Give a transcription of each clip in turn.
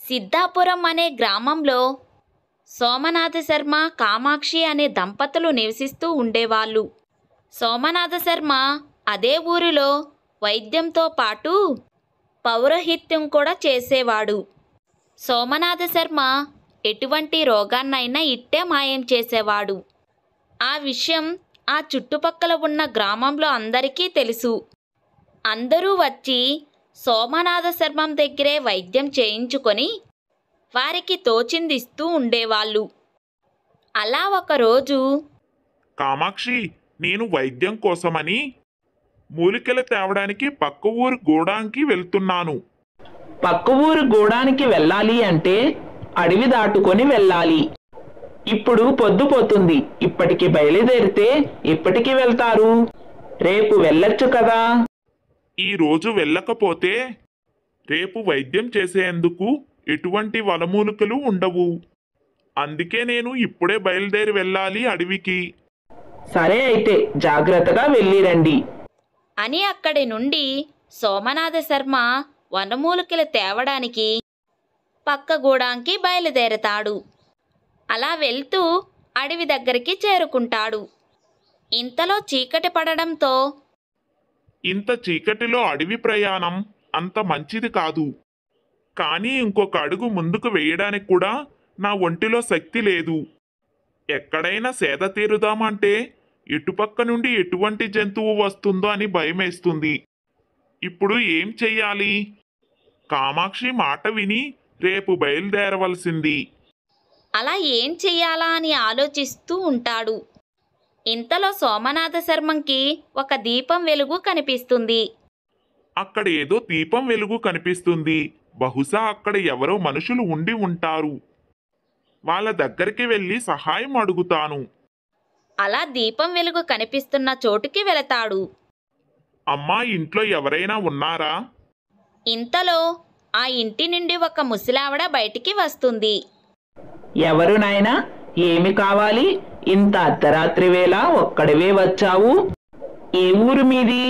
సిద్ధాపురం అనే గ్రామంలో సోమనాథ శర్మ, కామాక్షి అనే దంపతులు నివసిస్తూ ఉండేవాళ్ళు. సోమనాథ శర్మ అదే ఊరిలో వైద్యంతో పాటు పౌరోహిత్యం కూడా చేసేవాడు. సోమనాథ శర్మ ఎటువంటి రోగాన్నైనా ఇట్టే మాయం చేసేవాడు. ఆ విషయం ఆ చుట్టుపక్కల ఉన్న గ్రామంలో అందరికీ తెలుసు. అందరూ వచ్చి సోమనాథ శర్మ దగ్గరే వైద్యం చేయించుకొని వారికి తోచిందిస్తూ ఉండేవాళ్ళు. అలా ఒకరోజు, కామాక్షి, నేను వైద్యం కోసమని మూలికలు తేవడానికి పక్క ఊరు గూడానికి వెళ్తున్నాను. పక్క ఊరు గూడానికి వెళ్ళాలి అంటే అడవి దాటుకొని వెళ్ళాలి. ఇప్పుడు పొద్దుపోతుంది. ఇప్పటికి బయలుదేరితే ఎప్పటికి వెళ్తారు? రేపు వెళ్ళొచ్చు కదా. ఈ రోజు వెళ్ళకపోతే రేపు వైద్యం చేసేందుకు ఎటువంటి వనమూలికలు ఉండవు. అందుకే నేను ఇప్పుడే బయలుదేరి వెళ్ళాలి అడవికి. సరే అయితే జాగ్రత్తగా వెళ్ళిరండి అని అక్కడి నుండి సోమనాథ శర్మ వనమూలికలు తేవడానికి పక్క గూడానికి బయలుదేరతాడు. అలా వెళ్తూ అడవి దగ్గరికి చేరుకుంటాడు. ఇంతలో చీకటి పడడంతో, ఇంత చీకటిలో అడవి ప్రయాణం అంత మంచిది కాదు. కానీ ఇంకొక అడుగు ముందుకు వేయడానికి కూడా నా ఒంటిలో శక్తి లేదు. ఎక్కడైనా సేద తీరుదామంటే ఇటుపక్క నుండి ఎటువంటి జంతువు వస్తుందో అని భయమేస్తుంది. ఇప్పుడు ఏం చెయ్యాలి? కామాక్షి మాట విని రేపు బయలుదేరవలసింది. అలా ఏం చెయ్యాలా అని ఆలోచిస్తూ ఉంటాడు. ఇంతలో సోమనాథ శర్మంకి ఒక దీపం వెలుగు కనిపిస్తుంది. అక్కడ ఏదో దీపం వెలుగు కనిపిస్తుంది. బహుశా అక్కడ ఎవరో మనుషులు ఉండి ఉంటారు. వాళ్ళ దగ్గరికి వెళ్ళి సహాయం అడుగుతాను. అలా దీపం వెలుగు కనిపిస్తున్న చోటుకి వెళతాడు. అమ్మా, ఇంట్లో ఎవరైనా ఉన్నారా? ఇంతలో ఆ ఇంటి నుండి ఒక ముసలావిడ బయటికి వస్తుంది. ఎవరు నాయనా? ఏమి కావాలి? ఇంత అర్ధరాత్రి వేళ ఒక్కడివే వచ్చావు? ఏ ఊరు మీది?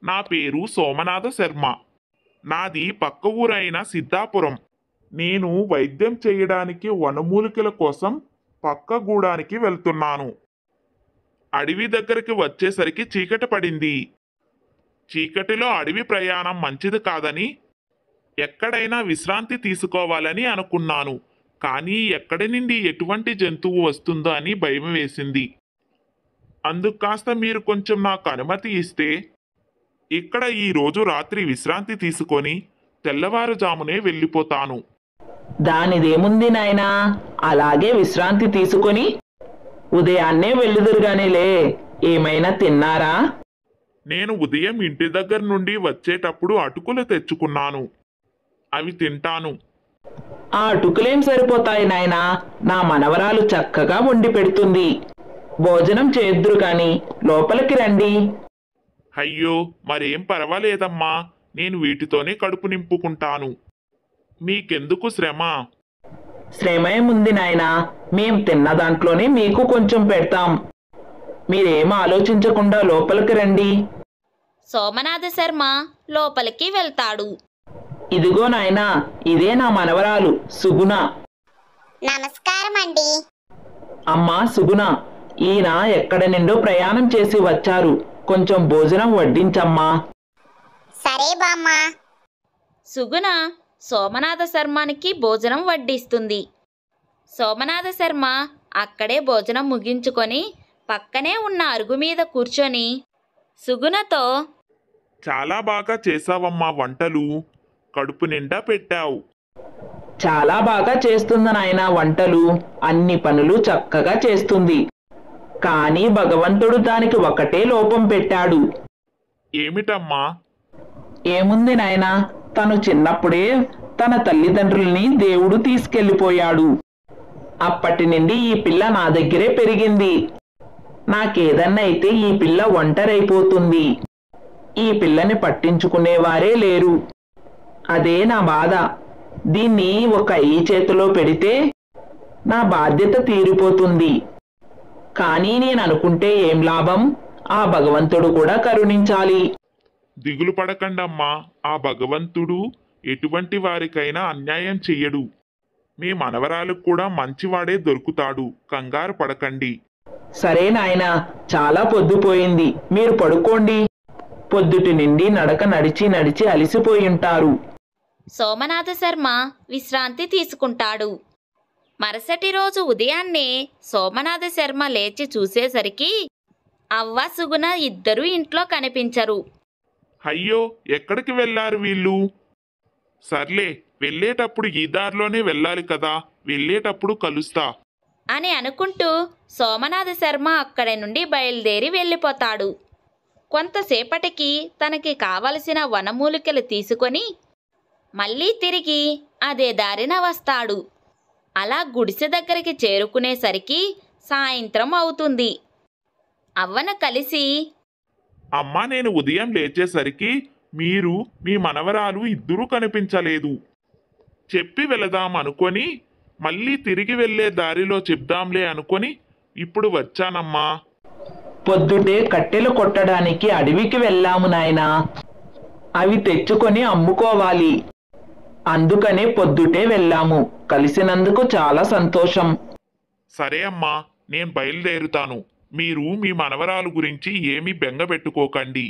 నా పేరు సోమనాథ శర్మ. నాది పక్క ఊరైన సిద్ధాపురం. నేను వైద్యం చేయడానికి వనమూలికల కోసం పక్క గూడానికి వెళ్తున్నాను. అడవి దగ్గరికి వచ్చేసరికి చీకటి పడింది. చీకటిలో అడవి ప్రయాణం మంచిది కాదని ఎక్కడైనా విశ్రాంతి తీసుకోవాలని అనుకున్నాను. కానీ ఎక్కడి నుండి ఎటువంటి జంతువు వస్తుందో అని భయం వేసింది. అందుకు కాస్త మీరు కొంచెం నాకు అనుమతి ఇస్తే ఇక్కడ ఈ రోజు రాత్రి విశ్రాంతి తీసుకొని తెల్లవారుజామునే వెళ్ళిపోతాను. దానిదేముంది నాయనా, అలాగే విశ్రాంతి తీసుకొని ఉదయాన్నే వెళ్ళుదురుగానేలే. ఏమైనా తిన్నారా? నేను ఉదయం ఇంటి దగ్గర నుండి వచ్చేటప్పుడు అటుకులు తెచ్చుకున్నాను. అవి తింటాను. ఆ అటుకులేం సరిపోతాయి నాయనా, నా మనవరాలు చక్కగా వండి పెడుతుంది. భోజనం చేద్దురు కాని లోపలికి రండి. అయ్యో, మరేం పర్వాలేదమ్మా, నేను వీటితోనే కడుపు నింపుకుంటాను. మీకెందుకు శ్రమ? శ్రమేముంది నాయనా, మేం తిన్న దాంట్లోనే మీకు కొంచెం పెడతాం. మీరేం ఆలోచించకుండా లోపలికి రండి. సోమనాథ శర్మ లోపలికి వెళ్తాడు. ఇదిగో నాయనా, ఇదే నా మనవరాలు సుగుణ. నమస్కారం అండి. అమ్మా సుగుణ, ఈయన ఎక్కడి నుండో ప్రయాణం చేసి వచ్చారు. కొంచెం భోజనం వడ్డించమ్మా. సరే బామ్మా. సుగుణ సోమనాథ శర్మకి భోజనం వడ్డిస్తుంది. సోమనాథ శర్మ అక్కడే భోజనం ముగించుకొని పక్కనే ఉన్న అరుగు మీద కూర్చొని సుగుణతో, చాలా బాగా చేసావమ్మా వంటలు. కడుపు నిండా పెట్టావు. చాలా బాగా చేస్తుంది నాయనా వంటలు. అన్ని పనులు చక్కగా చేస్తుంది. కానీ భగవంతుడు దానికి ఒకటే లోపం పెట్టాడు. ఏమిటమ్మా? ఏముంది నాయనా, తను చిన్నప్పుడే తన తల్లిదండ్రుల్ని దేవుడు తీసుకెళ్ళిపోయాడు. అప్పటి నుండి ఈ పిల్ల నా దగ్గరే పెరిగింది. నాకేదన్నా అయితే ఈ పిల్ల ఒంటరైపోతుంది. ఈ పిల్లని పట్టించుకునేవారే లేరు. అదే నా బాధ. దీన్ని ఒక ఈ చేతిలో పెడితే నా బాధ్యత తీరిపోతుంది. కానీ నేను అనుకుంటే ఏం లాభం? ఆ భగవంతుడు కూడా కరుణించాలి. దిగులు పడకండమ్మా, ఆ భగవంతుడు ఎటువంటి వారికైనా అన్యాయం చెయ్యడు. మీ మనవరాలకు కూడా మంచివాడే దొరుకుతాడు. కంగారు పడకండి. సరే నాయనా, చాలా పొద్దుపోయింది, మీరు పడుకోండి. పొద్దుటి నుండి నడక నడిచి నడిచి అలిసిపోయి ఉంటారు. సోమనాథ శర్మ విశ్రాంతి తీసుకుంటాడు. మరుసటి రోజు ఉదయాన్నే సోమనాథ శర్మ లేచి చూసేసరికి అవ్వ సుగుణ ఇద్దరూ ఇంట్లో కనిపించరు. అయ్యో, ఎక్కడికి వెళ్ళారు వీళ్ళు? సర్లే, వెళ్ళేటప్పుడు ఈ దారిలోనే వెళ్ళాలి కదా, వెళ్ళేటప్పుడు కలుస్తా అని అనుకుంటూ సోమనాథ శర్మ అక్కడి నుండి బయలుదేరి వెళ్ళిపోతాడు. కొంతసేపటికి తనకి కావలసిన వనమూలికలు తీసుకొని మళ్ళీ తిరిగి అదే దారిన వస్తాడు. అలా గుడిసె దగ్గరికి చేరుకునేసరికి సాయంత్రం అవుతుంది. అవ్వను కలిసి, అమ్మా, నేను ఉదయం లేచేసరికి మీరు మీ మనవరాలు ఇద్దరూ కనిపించలేదు. చెప్పి వెళదాం అనుకొని మళ్ళీ తిరిగి వెళ్ళే దారిలో చెప్దాంలే అనుకొని ఇప్పుడు వచ్చానమ్మా. పొద్దుటే కట్టెలు కొట్టడానికి అడవికి వెళ్ళాము నాయనా. అవి తెచ్చుకొని అమ్ముకోవాలి. అందుకనే పొద్దుటే వెళ్ళాము. కలిసినందుకు చాలా సంతోషం. సరే అమ్మా, నేను బయలుదేరుతాను. మీరు మీ మనవరాలు గురించి ఏమీ బెంగ పెట్టుకోకండి.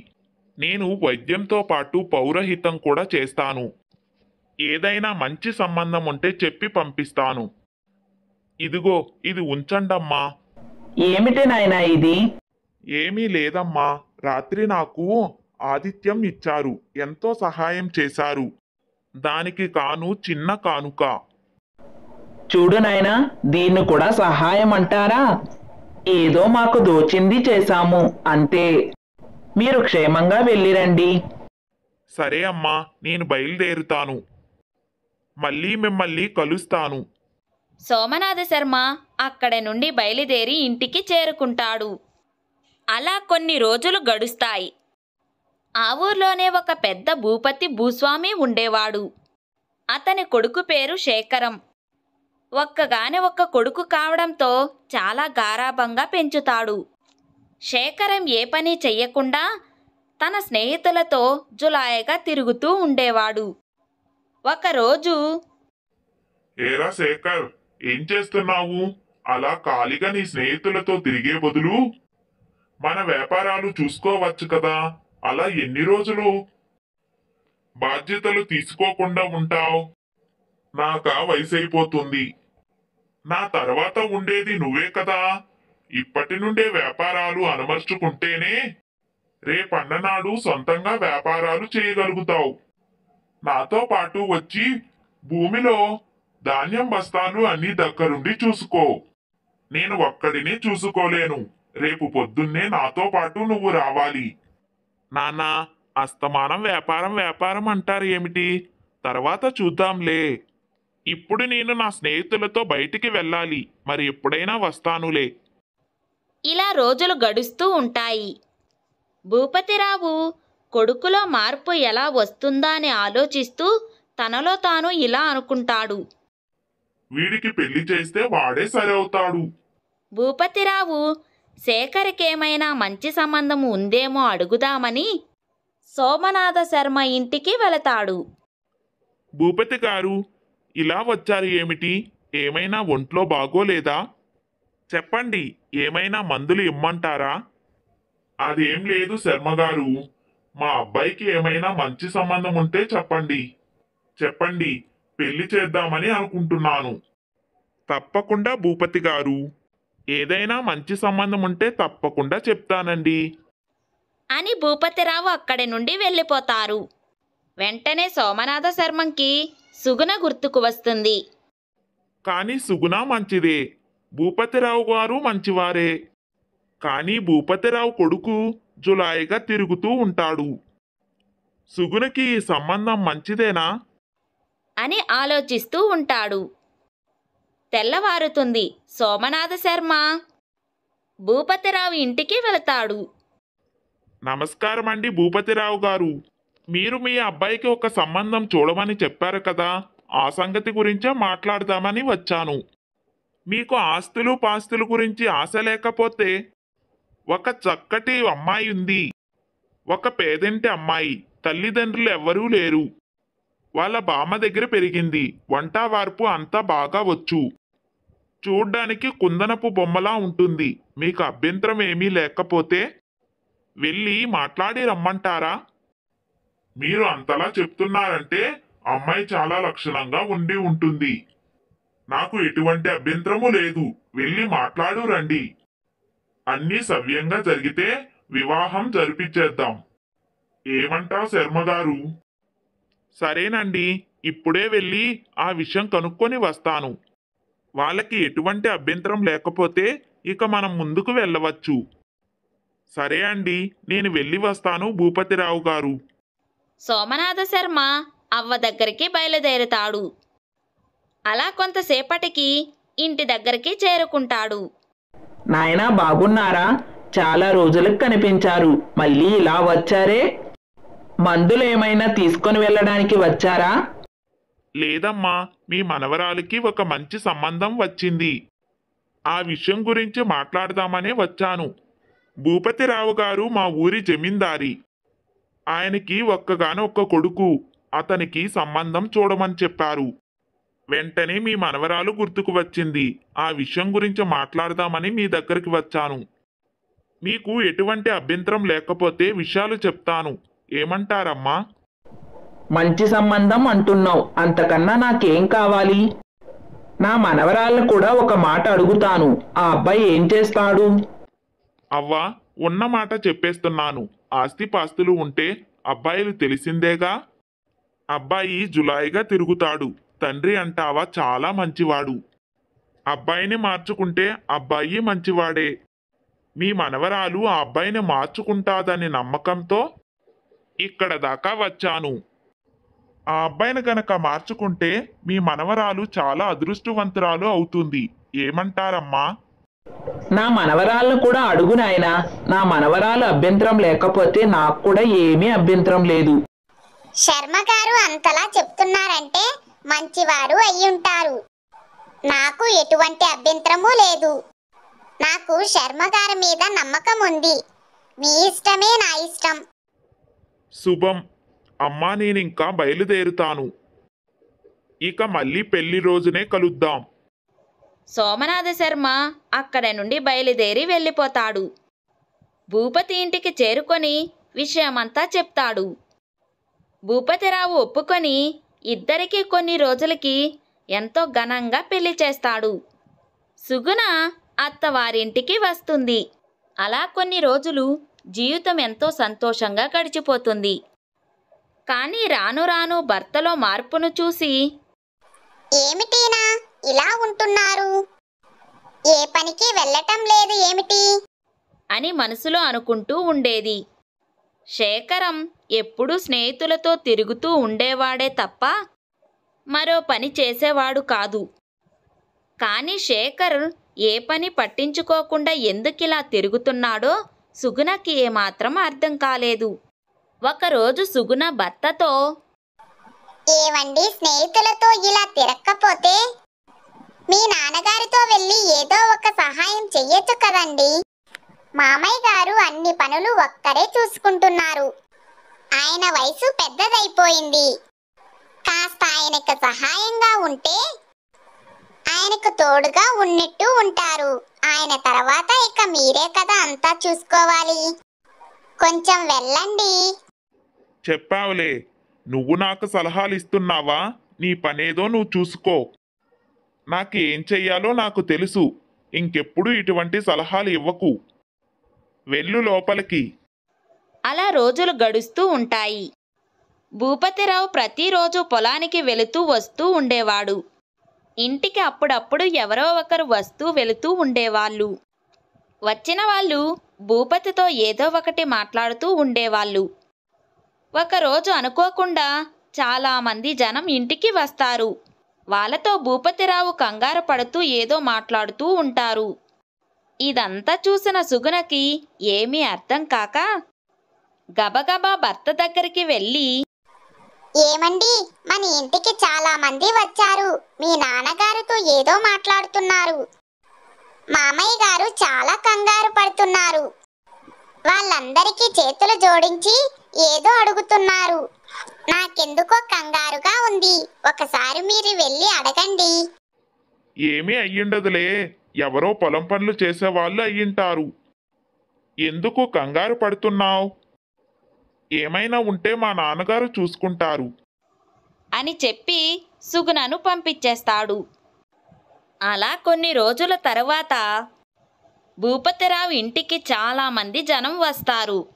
నేను వైద్యంతో పాటు పౌరహితం కూడా చేస్తాను. ఏదైనా మంచి సంబంధం ఉంటే చెప్పి పంపిస్తాను. ఇదిగో, ఇది ఉంచండమ్మా. ఏమిటి నాయనా ఇది? ఏమీ లేదమ్మా, రాత్రి నాకు ఆతిథ్యం ఇచ్చారు, ఎంతో సహాయం చేశారు. దానికి కాను చిన్న కానుక. చూడు నాయనా, దీన్ని కూడా సహాయం అంటారా? ఏదో మాకు దోచింది చేశాము అంతే. మీరు క్షేమంగా వెళ్ళిరండి. సరే అమ్మా, నేను బయలుదేరుతాను. మళ్ళీ మిమ్మల్ని కలుస్తాను. సోమనాథ శర్మ అక్కడి నుండి బయలుదేరి ఇంటికి చేరుకుంటాడు. అలా కొన్ని రోజులు గడుస్తాయి. ఆ ఊర్లోనే ఒక పెద్ద భూపతి భూస్వామి ఉండేవాడు. అతని కొడుకు పేరు శేఖరం. ఒక్కగాని ఒక్క కొడుకు కావడంతో చాలా గారాబంగా పెంచుతాడు. శేఖరం ఏ పని చెయ్యకుండా తన స్నేహితులతో జులాయిగా తిరుగుతూ ఉండేవాడు. ఒకరోజు, ఏరా శేఖర్, ఏం చేస్తున్నావు? అలా ఖాళీగా నీ స్నేహితులతో తిరిగే బదులు మన వ్యాపారాలు చూసుకోవచ్చు కదా. అలా ఎన్ని రోజులు బాధ్యతలు తీసుకోకుండా ఉంటావు? నాకా వయసు అయిపోతుంది. నా తర్వాత ఉండేది నువ్వే కదా. ఇప్పటి నుండే వ్యాపారాలు అమర్చుకుంటేనే రేపన్ననాడు సొంతంగా వ్యాపారాలు చేయగలుగుతావు. నాతో పాటు వచ్చి భూమిలో ధాన్యం బస్తాలు అన్ని దగ్గరుండి చూసుకో. నేను ఒక్కడినే చూసుకోలేను. రేపు పొద్దున్నే నాతో పాటు నువ్వు రావాలి. నాన్నా, అస్తమానం వ్యాపారం వ్యాపారం అంటారు ఏమిటి? తర్వాత చూద్దాంలే. ఇప్పుడు నేను నా స్నేహితులతో బయటికి వెళ్ళాలి. మరి ఎప్పుడైనా వస్తానులే. ఇలా రోజులు గడుస్తూ ఉంటాయి. భూపతిరావు కొడుకులో మార్పు ఎలా వస్తుందా అని ఆలోచిస్తూ తనలో తాను ఇలా అనుకుంటాడు. వీడికి పెళ్లి చేస్తే వాడే సరవుతాడు. భూపతిరావు శేఖర్కేమైనా మంచి సంబంధం ఉందేమో అడుగుదామని సోమనాథ శర్మ ఇంటికి వెళతాడు. భూపతి గారు, ఇలా వచ్చారు ఏమిటి? ఏమైనా ఒంట్లో బాగోలేదా? చెప్పండి, ఏమైనా మందులు ఇమ్మంటారా? అదేం లేదు శర్మగారు. మా అబ్బాయికి ఏమైనా మంచి సంబంధం ఉంటే చెప్పండి. చెప్పండి, పెళ్లి చేద్దామని అనుకుంటున్నాను. తప్పకుండా భూపతి గారు, ఏదైనా మంచి సంబంధం ఉంటే తప్పకుండా చెప్తానండి అని భూపతిరావు అక్కడి నుండి వెళ్ళిపోతారు. వెంటనే సోమనాథ శర్మంకి సుగుణ గుర్తుకు వస్తుంది. కానీ సుగుణ మంచిదే, భూపతిరావు గారు మంచివారే. కానీ భూపతిరావు కొడుకు జులాయిగా తిరుగుతూ ఉంటాడు. సుగుణకి ఈ సంబంధం మంచిదేనా అని ఆలోచిస్తూ ఉంటాడు. తెల్లవారుతుంది. సోమనాథ శర్మ భూపతిరావు ఇంటికి వెళతాడు. నమస్కారం అండి భూపతిరావు గారు. మీరు మీ అబ్బాయికి ఒక సంబంధం చూడమని చెప్పారు కదా, ఆ సంగతి గురించే మాట్లాడదామని వచ్చాను. మీకు ఆస్తులు పాస్తుల గురించి ఆశ లేకపోతే ఒక చక్కటి అమ్మాయి ఉంది. ఒక పేదింటి అమ్మాయి, తల్లిదండ్రులు ఎవ్వరూ లేరు. వాళ్ళ బామ్మ దగ్గర పెరిగింది. వంట వార్పు అంతా బాగా వచ్చు. చూడ్డానికి కుందనపు బొమ్మలా ఉంటుంది. మీకు అభ్యంతరం ఏమీ లేకపోతే వెళ్ళి మాట్లాడి రమ్మంటారా? మీరు అంతలా చెప్తున్నారంటే అమ్మాయి చాలా లక్షణంగా ఉండి ఉంటుంది. నాకు ఎటువంటి అభ్యంతరము లేదు. వెళ్ళి మాట్లాడు రండి. అన్నీ సవ్యంగా జరిగితే వివాహం జరిపించేద్దాం. ఏమంటావు శర్మగారు? సరేనండి, ఇప్పుడే వెళ్ళి ఆ విషయం కనుక్కొని వస్తాను. వాళ్ళకి ఎటువంటి అభ్యంతరం లేకపోతే ఇక మనం ముందుకు వెళ్ళవచ్చు. సరే అండి, నేను వెళ్ళి వస్తాను భూపతిరావు గారు. సోమనాథ శర్మ అవ్వ దగ్గరికి బయలుదేరుతాడు. అలా కొంతసేపటికి ఇంటి దగ్గరికి చేరుకుంటాడు. నాయనా బాగున్నారా? చాలా రోజులకు కనిపించారు. మళ్ళీ ఇలా వచ్చారే? మందులు ఏమైనా తీసుకొని వెళ్ళడానికి వచ్చారా? లేదమ్మా, మీ మనవరాలికి ఒక మంచి సంబంధం వచ్చింది. ఆ విషయం గురించి మాట్లాడదామనే వచ్చాను. భూపతిరావు గారు మా ఊరి జమీందారి. ఆయనకి ఒక్కగానొక్క కొడుకు. అతనికి సంబంధం చూడమని చెప్పారు. వెంటనే మీ మనవరాలు గుర్తుకు వచ్చింది. ఆ విషయం గురించి మాట్లాడదామని మీ దగ్గరికి వచ్చాను. మీకు ఎటువంటి అభ్యంతరం లేకపోతే విషయాలు చెప్తాను. ఏమంటారమ్మా? మంచి సంబంధం అంటున్నావు. అంతకన్నా నాకేం కావాలి? నా మనవరాళ్ళు కూడా ఒక మాట అడుగుతాను. ఆ అబ్బాయి ఏం చేస్తాడు? అవ్వా, ఉన్న మాట చెప్పేస్తున్నాను. ఆస్తిపాస్తులు ఉంటే అబ్బాయిలు తెలిసిందేగా. అబ్బాయి జులాయిగా తిరుగుతాడు. తండ్రి అంటావా చాలా మంచివాడు. అబ్బాయిని మార్చుకుంటే అబ్బాయి మంచివాడే. మీ మనవరాలు ఆ అబ్బాయిని మార్చుకుంటాదని నమ్మకంతో ఇక్కడ దాకా వచ్చాను. ఆ అబ్బాయిని గనక మార్చుకుంటే మీ మనవరాలు చాలా అదృష్టవంతురాలు అవుతుంది. ఏమంటారమ్మా? నా మనవరాళ్ళు కూడా అడుగు నాయనా. నా మనవరాలు అభ్యంతరం లేకపోతే నాకు కూడా ఏమీ అభ్యంతరం లేదు. శర్మ గారు అంతలా చెప్తున్నారంటే మంచివారు అయ్యుంటారు. నాకు ఎటువంటి అభ్యంతరమూ లేదు. నాకు శర్మ గారి మీద నమ్మకం ఉంది. మీ ఇష్టమే నా ఇష్టం. శుభం. అమ్మా, నేనింకా బయలుదేరుతాను. ఇక మళ్ళీ పెళ్లి రోజునే కలుద్దాం. సోమనాథ శర్మ అక్కడ నుండి బయలుదేరి వెళ్ళిపోతాడు. భూపతి ఇంటికి చేరుకొని విషయమంతా చెప్తాడు. భూపతిరావు ఒప్పుకొని ఇద్దరికీ కొన్ని రోజులకి ఎంతో ఘనంగా పెళ్లి చేస్తాడు. సుగుణ అత్తవారింటికి వస్తుంది. అలా కొన్ని రోజులు జీవితం ఎంతో సంతోషంగా గడిచిపోతుంది. కానీ రాను రాను భర్తలో మార్పును చూసి, ఏమిటీనా ఇలా ఉంటున్నారు? ఏ పనికి వెళ్ళటం లేదు ఏమిటి అని మనసులో అనుకుంటూ ఉండేది. శేఖరం ఎప్పుడూ స్నేహితులతో తిరుగుతూ ఉండేవాడే తప్ప మరో పని చేసేవాడు కాదు. కానీ శేఖర్ ఏ పని పట్టించుకోకుండా ఎందుకిలా తిరుగుతున్నాడో సుగుణకి ఏమాత్రం అర్థం కాలేదు. ఒకరోజు సుగుణ భర్తతో, ఏవండి, స్నేహితులతో ఇలా తిరక్కపోతే మీ నాన్నగారితో వెళ్ళి ఏదో ఒక సహాయం చెయ్యొచ్చు కదండి. మామయ్య గారు అన్ని పనులు ఒక్కరే చూసుకుంటున్నారు. ఆయన వయసు పెద్దదైపోయింది. కాస్త ఆయనకు సహాయంగా ఉంటే ఆయనకు తోడుగా ఉన్నట్టు ఉంటారు. ఆయన తర్వాత ఇక మీరే కదా అంతా చూసుకోవాలి. కొంచెం వెళ్ళండి. చెప్పావులే, నువ్వు నాకు సలహాలు ఇస్తున్నావా? నీ పనేదో నువ్వు చూసుకో. నాకేం చెయ్యాలో నాకు తెలుసు. ఇంకెప్పుడు ఇటువంటి సలహాలు ఇవ్వకు. వెళ్ళు లోపలికి. అలా రోజులు గడుస్తూ ఉంటాయి. భూపతిరావు ప్రతిరోజు పొలానికి వెళుతూ వస్తూ ఉండేవాడు. ఇంటికి అప్పుడప్పుడు ఎవరో ఒకరు వస్తూ వెళుతూ ఉండేవాళ్ళు. వచ్చిన వాళ్ళు భూపతితో ఏదో ఒకటి మాట్లాడుతూ ఉండేవాళ్ళు. ఒకరోజు అనుకోకుండా చాలామంది జనం ఇంటికి వస్తారు. వాళ్ళతో భూపతిరావు కంగారు పడుతూ ఏదో మాట్లాడుతూ ఉంటారు. ఇదంతా చూసిన సుగుణకి ఏమీ అర్థం కాక గబగబా భర్త దగ్గరికి వెళ్ళి, ఏమండి, మన ఇంటికి చాలా మంది వచ్చారు. మీ నాన్నగారితో ఏదో మాట్లాడుతున్నారు. మామయ్య గారు చాలా కంగారు పడుతున్నారు. వాళ్ళందరికీ చేతులు జోడించి ఏదో అడుగుతున్నారు. నాకెందుకో కంగారుగా ఉంది. ఒకసారి మీరు వెళ్ళి అడగండి. ఏమీ అయ్యుండదులే, ఎవరో పొలం పనులు చేసేవాళ్ళు అయ్యింటారు. ఎందుకు కంగారు పడుతున్నావు? ఏమైనా ఉంటే మా నాన్నగారు చూసుకుంటారు. అని చెప్పి సుగుణను పంపించేస్తాడు. అలా కొన్ని రోజుల తరువాత భూపతిరావు ఇంటికి చాలామంది జనం వస్తారు.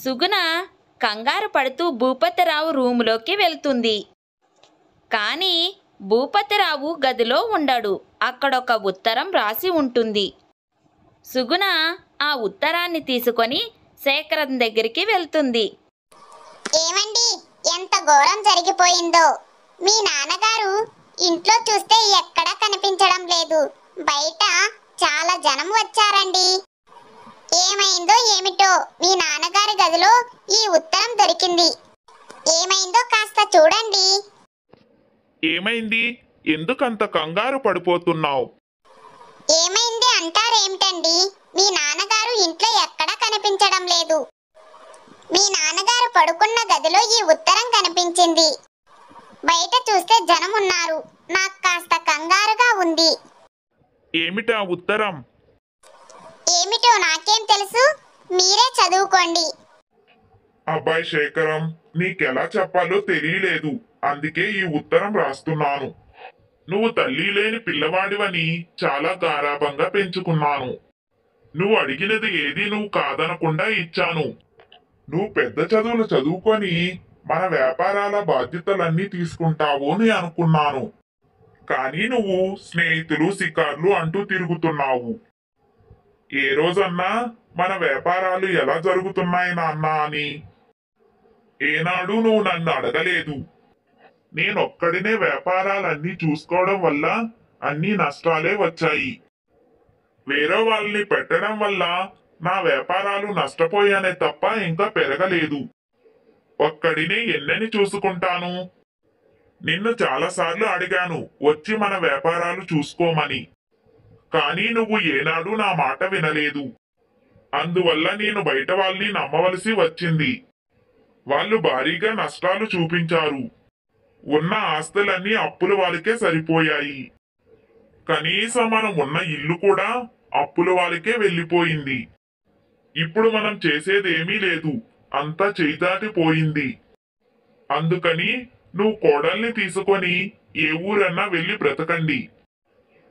సుగుణ కంగారు పడుతూ భూపతిరావు రూములోకి వెళ్తుంది. కానీ భూపతిరావు గదిలో ఉండడు. అక్కడొక ఉత్తరం రాసి ఉంటుంది. సుగుణ ఆ ఉత్తరాన్ని తీసుకొని శేఖరం దగ్గరికి వెళ్తుంది. ఏమండి, ఎంత ఘోరం జరిగిపోయిందో. మీ నాన్నగారు ఇంట్లో చూస్తే ఎక్కడా కనిపించడం లేదు. బయట చాలా జనం వచ్చారండి. ఏమైందో ఏమిటో, మీ నాన్నగారి గదిలో ఈ ఉత్తరం దొరికింది. ఏమైందో కాస్త చూడండి. ఏమైంది? ఎందుకంత కంగారు పడిపోతున్నావు? ఏమైంది అంటారేమిటండి? మీ నాన్నగారు ఇంట్లో ఎక్కడా కనిపించడం లేదు. మీ నాన్నగారు పడుకున్న గదిలో ఈ ఉత్తరం కనిపించింది. బయట చూస్తే జనం ఉన్నారు. నాకు కాస్త కంగారుగా ఉంది. ఏమిటా ఉత్తరం? ఏమిటో నాకేం తెలుసు, మీరే చదువుకోండి. అబ్బాయి శేఖరం, నీకెలా చెప్పాలో తెలియలేదు, అందుకే ఈ ఉత్తరం రాస్తున్నాను. నువ్వు తల్లి లేని పిల్లవాడివని చాలా గారాబంగా పెంచుకున్నాను. నువ్వు అడిగినది ఏది నువ్వు కాదనకుండా ఇచ్చాను. నువ్వు పెద్ద చదువులు చదువుకొని మన వ్యాపారాల బాధ్యతలన్నీ తీసుకుంటావు అని అనుకున్నాను. కానీ నువ్వు స్నేహితులు షికార్లు అంటూ తిరుగుతున్నావు. ఏ రోజన్నా మన వ్యాపారాలు ఎలా జరుగుతున్నాయి నాన్న అని ఏనాడు నువ్వు నన్ను అడగలేదు. నేనొక్కడినే వ్యాపారాలన్నీ చూసుకోవడం వల్ల అన్ని నష్టాలే వచ్చాయి. వేరే వాళ్ళని పెట్టడం వల్ల నా వ్యాపారాలు నష్టపోయానే తప్ప ఇంకా పెరగలేదు. ఒక్కడినే ఎన్నని చూసుకుంటాను. నిన్ను చాలాసార్లు అడిగాను వచ్చి మన వ్యాపారాలు చూసుకోమని. కానీ నువ్వు ఏనాడు నా మాట వినలేదు. అందువల్ల నేను బయట వాళ్ళని నమ్మవలసి వచ్చింది. వాళ్ళు భారీగా నష్టాలు చూపించారు. ఉన్న ఆస్తులన్నీ అప్పుల వాళ్ళకే సరిపోయాయి. కనీసం మనం ఉన్న ఇల్లు కూడా అప్పుల వాళ్ళకే వెళ్ళిపోయింది. ఇప్పుడు మనం చేసేదేమీ లేదు, అంతా చేదాటిపోయింది. అందుకని నువ్వు కోడల్ని తీసుకొని ఏ ఊరన్నా వెళ్ళి బ్రతకండి.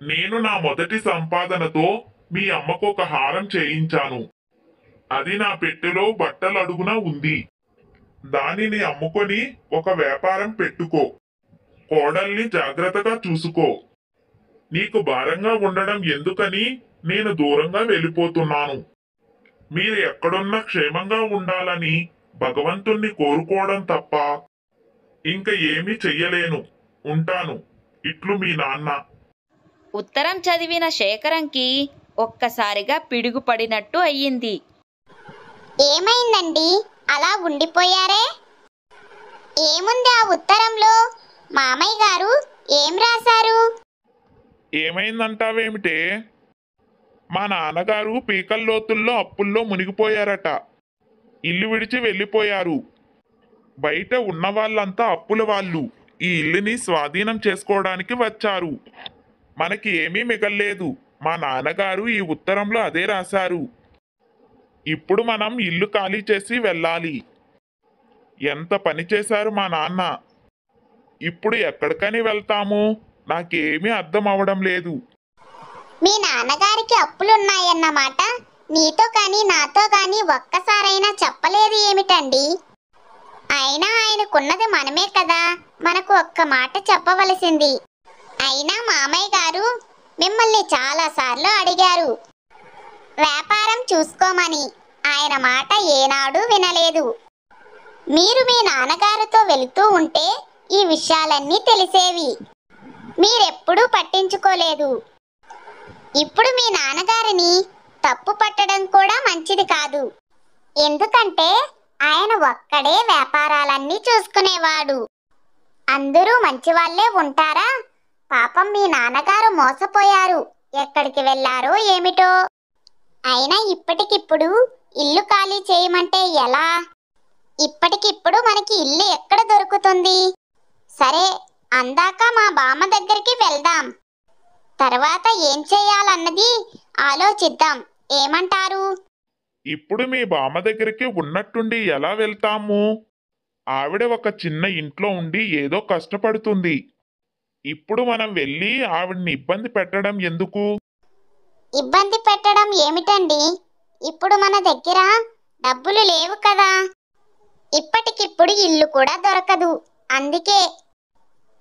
నేను నా మొదటి సంపాదనతో మీ అమ్మకు ఒక హారం చేయించాను. అది నా పెట్టెలో బట్టల అడుగున ఉంది. దానిని అమ్ముకొని ఒక వ్యాపారం పెట్టుకో. కోడల్ని జాగ్రత్తగా చూసుకో. నీకు భారంగా ఉండడం ఎందుకని నేను దూరంగా వెళ్ళిపోతున్నాను. మీరు ఎక్కడున్నా క్షేమంగా ఉండాలని భగవంతుణ్ణి కోరుకోవడం తప్ప ఇంకా ఏమీ చెయ్యలేను. ఉంటాను. ఇట్లు మీ నాన్న. ఉత్తరం చదివిన శేఖరంకి ఒక్కసారిగా పిడుగుపడినట్టు అయ్యింది. ఏమైందండి, అలా ఉండిపోయారే? ఏముంది ఆ ఉత్తరంలో? మామయ్య గారు ఏం రాశారు? ఏమైందంటావేమిటే? మా నాన్నగారు పీకల్లోతుల్లో అప్పుల్లో మునిగిపోయారట. ఇల్లు విడిచి వెళ్ళిపోయారు. బయట ఉన్న వాళ్ళంతా అప్పుల వాళ్ళు ఈ ఇల్లుని స్వాధీనం చేసుకోవడానికి వచ్చారు. మనకి ఏమీ మిగల్లేదు. మా నాన్నగారు ఈ ఉత్తరంలో అదే రాశారు. ఇప్పుడు మనం ఇల్లు ఖాళీ చేసి వెళ్ళాలి. ఎంత పని చేశారు మా నాన్న. ఇప్పుడు ఎక్కడికని వెళ్తాము? నాకేమీ అర్థం అవడం లేదు. మీ నాన్నగారికి అప్పులున్నాయన్నమాట నీతో కానీ నాతో కానీ ఒక్కసారైనా చెప్పలేదు ఏమిటండి? అయినా ఆయనకున్నది మనమే కదా, మనకు ఒక్క మాట చెప్పవలసింది. అయినా మామయ్య గారు మిమ్మల్ని చాలాసార్లు అడిగారు వ్యాపారం చూసుకోమని. ఆయన మాట ఏనాడు వినలేదు. మీరు మీ నాన్నగారితో వెళుతూ ఉంటే ఈ విషయాలన్నీ తెలిసేవి. మీరెప్పుడూ పట్టించుకోలేదు. ఇప్పుడు మీ నాన్నగారిని తప్పు పట్టడం కూడా మంచిది కాదు. ఎందుకంటే ఆయన ఒక్కడే వ్యాపారాలన్నీ చూసుకునేవాడు. అందరూ మంచివాళ్లే ఉంటారా? పాపం మీ నాన్నగారు మోసపోయారు. ఎక్కడికి వెళ్ళారో ఏమిటో. అయినా ఇప్పటికిప్పుడు ఇల్లు ఖాళీ చేయమంటే ఎలా? ఇప్పటికిప్పుడు మనకి ఇల్లు ఎక్కడ దొరుకుతుంది? సరే, అందాక మా బామ్మ దగ్గరికి వెళ్దాం. తర్వాత ఏం చేయాలన్నది ఆలోచిద్దాం. ఏమంటారు? ఇప్పుడు మీ బామ్మ దగ్గరికి ఉన్నట్టుండి ఎలా వెళ్తాము? ఆవిడ ఒక చిన్న ఇంట్లో ఉండి ఏదో కష్టపడుతుంది. ఇప్పుడు మనం వెళ్ళి ఆవిడ్ని ఇబ్బంది పెట్టడం ఎందుకు? ఇబ్బంది పెట్టడం ఏమిటండి? ఇప్పుడు మన దగ్గర డబ్బులు లేవు కదా. ఇప్పటికిప్పుడు ఇల్లు కూడా దొరకదు. అందుకే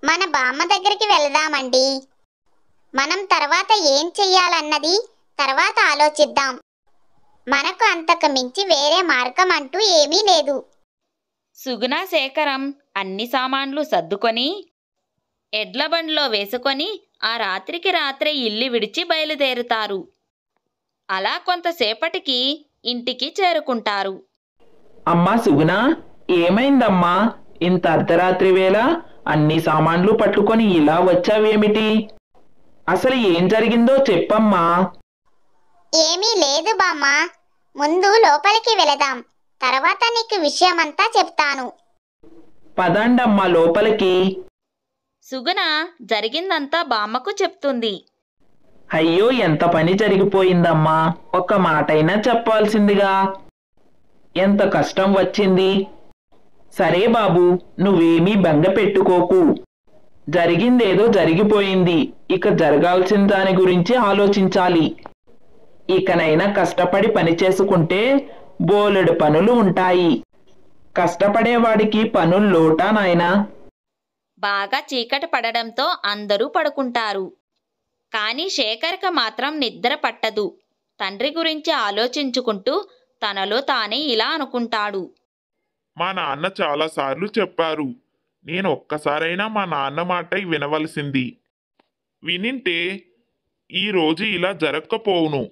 మన బామ్మ దగ్గరికి వెళ్దామండి. మనం తర్వాత ఏం చెయ్యాలన్నది తర్వాత ఆలోచిద్దాం. మనకు అంతకు మించి వేరే మార్గం అంటూ ఏమీ లేదు. సుగుణ శేఖరం అన్ని సామాన్లు సర్దుకొని ఎడ్ల బండిలో వేసుకొని ఆ రాత్రికి రాత్రే ఇల్లు విడిచి బయలుదేరుతారు. అలా కొంతసేపటికి ఇంటికి చేరుకుంటారు. అమ్మా సుగుణ, ఏమైందమ్మా? ఇంత అర్ధరాత్రి వేళ అన్ని సామాన్లు పట్టుకొని ఇలా వచ్చావేమిటి? అసలు ఏం జరిగిందో చెప్పమ్మా. ఏమీ లేదు బామ్మ. ముందు లోపలికి వెళదాం. తర్వాత నీకు విషయమంతా చెప్తాను. పదండమ్మా లోపలికి. సుగుణ జరిగిందంతా బామ్మకు చెప్తుంది. అయ్యో, ఎంత పని జరిగిపోయిందమ్మా. ఒక్క మాటైనా చెప్పాల్సిందిగా. ఎంత కష్టం వచ్చింది. సరే బాబు, నువ్వేమీ బెంగ పెట్టుకోకు. జరిగిందేదో జరిగిపోయింది. ఇక జరగాల్సిన దాని గురించి ఆలోచించాలి. ఇకనైనా కష్టపడి పని చేసుకుంటే బోలెడు పనులు ఉంటాయి. కష్టపడేవాడికి పనులు లోటా నాయనా. బాగా చీకటి పడడంతో అందరూ పడుకుంటారు. కానీ శేఖర్కి మాత్రం నిద్ర పట్టదు. తండ్రి గురించి ఆలోచించుకుంటూ తనలో తానే ఇలా అనుకుంటాడు. మా నాన్న చాలాసార్లు చెప్పారు. నేను ఒక్కసారైనా మా నాన్న మాట వినవలసింది. వినింటే ఈరోజు ఇలా జరగకపోవును.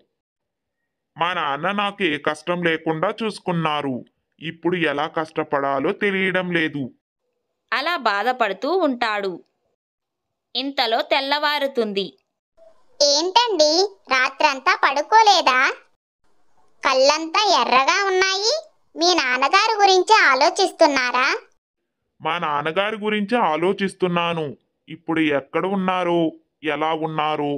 మా నాన్న నాకు ఏ కష్టం లేకుండా చూసుకున్నారు. ఇప్పుడు ఎలా కష్టపడాలో తెలియడం లేదు. అలా బాధపడుతూ ఉంటాడు. ఇంతలో తెల్లవారుతుంది. ఏంటండి, రాత్రంతా పడుకోలేదా? కళ్ళంతా ఎర్రగా ఉన్నాయి. మీ నాన్నగారు గురించి ఆలోచిస్తున్నారా? మా నాన్నగారి గురించి ఆలోచిస్తున్నాను. ఇప్పుడు ఎక్కడ ఉన్నారో, ఎలా ఉన్నారో,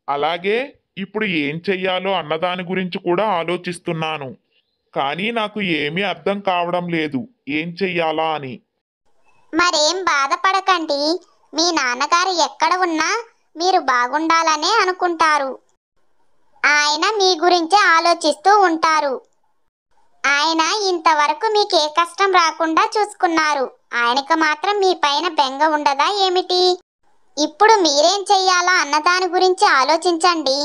అలాగే ఇప్పుడు ఏం చెయ్యాలో అన్నదాని గురించి కూడా ఆలోచిస్తున్నాను. కానీ నాకు ఏమీ అర్థం కావడం లేదు ఏం చెయ్యాలా అని. మరేం బాధపడకండి. మీ నాన్నగారు ఎక్కడ ఉన్నా మీరు బాగుండాలనే అనుకుంటారు. ఆయన మీ గురించి ఆలోచిస్తూ ఉంటారు. ఆయన ఇంతవరకు మీకు ఏ కష్టం రాకుండా చూసుకున్నారు. ఆయనకు మాత్రం మీ పైన బెంగ ఉండదా ఏమిటి? ఇప్పుడు మీరేం చెయ్యాలా అన్నదాని గురించి ఆలోచించండి.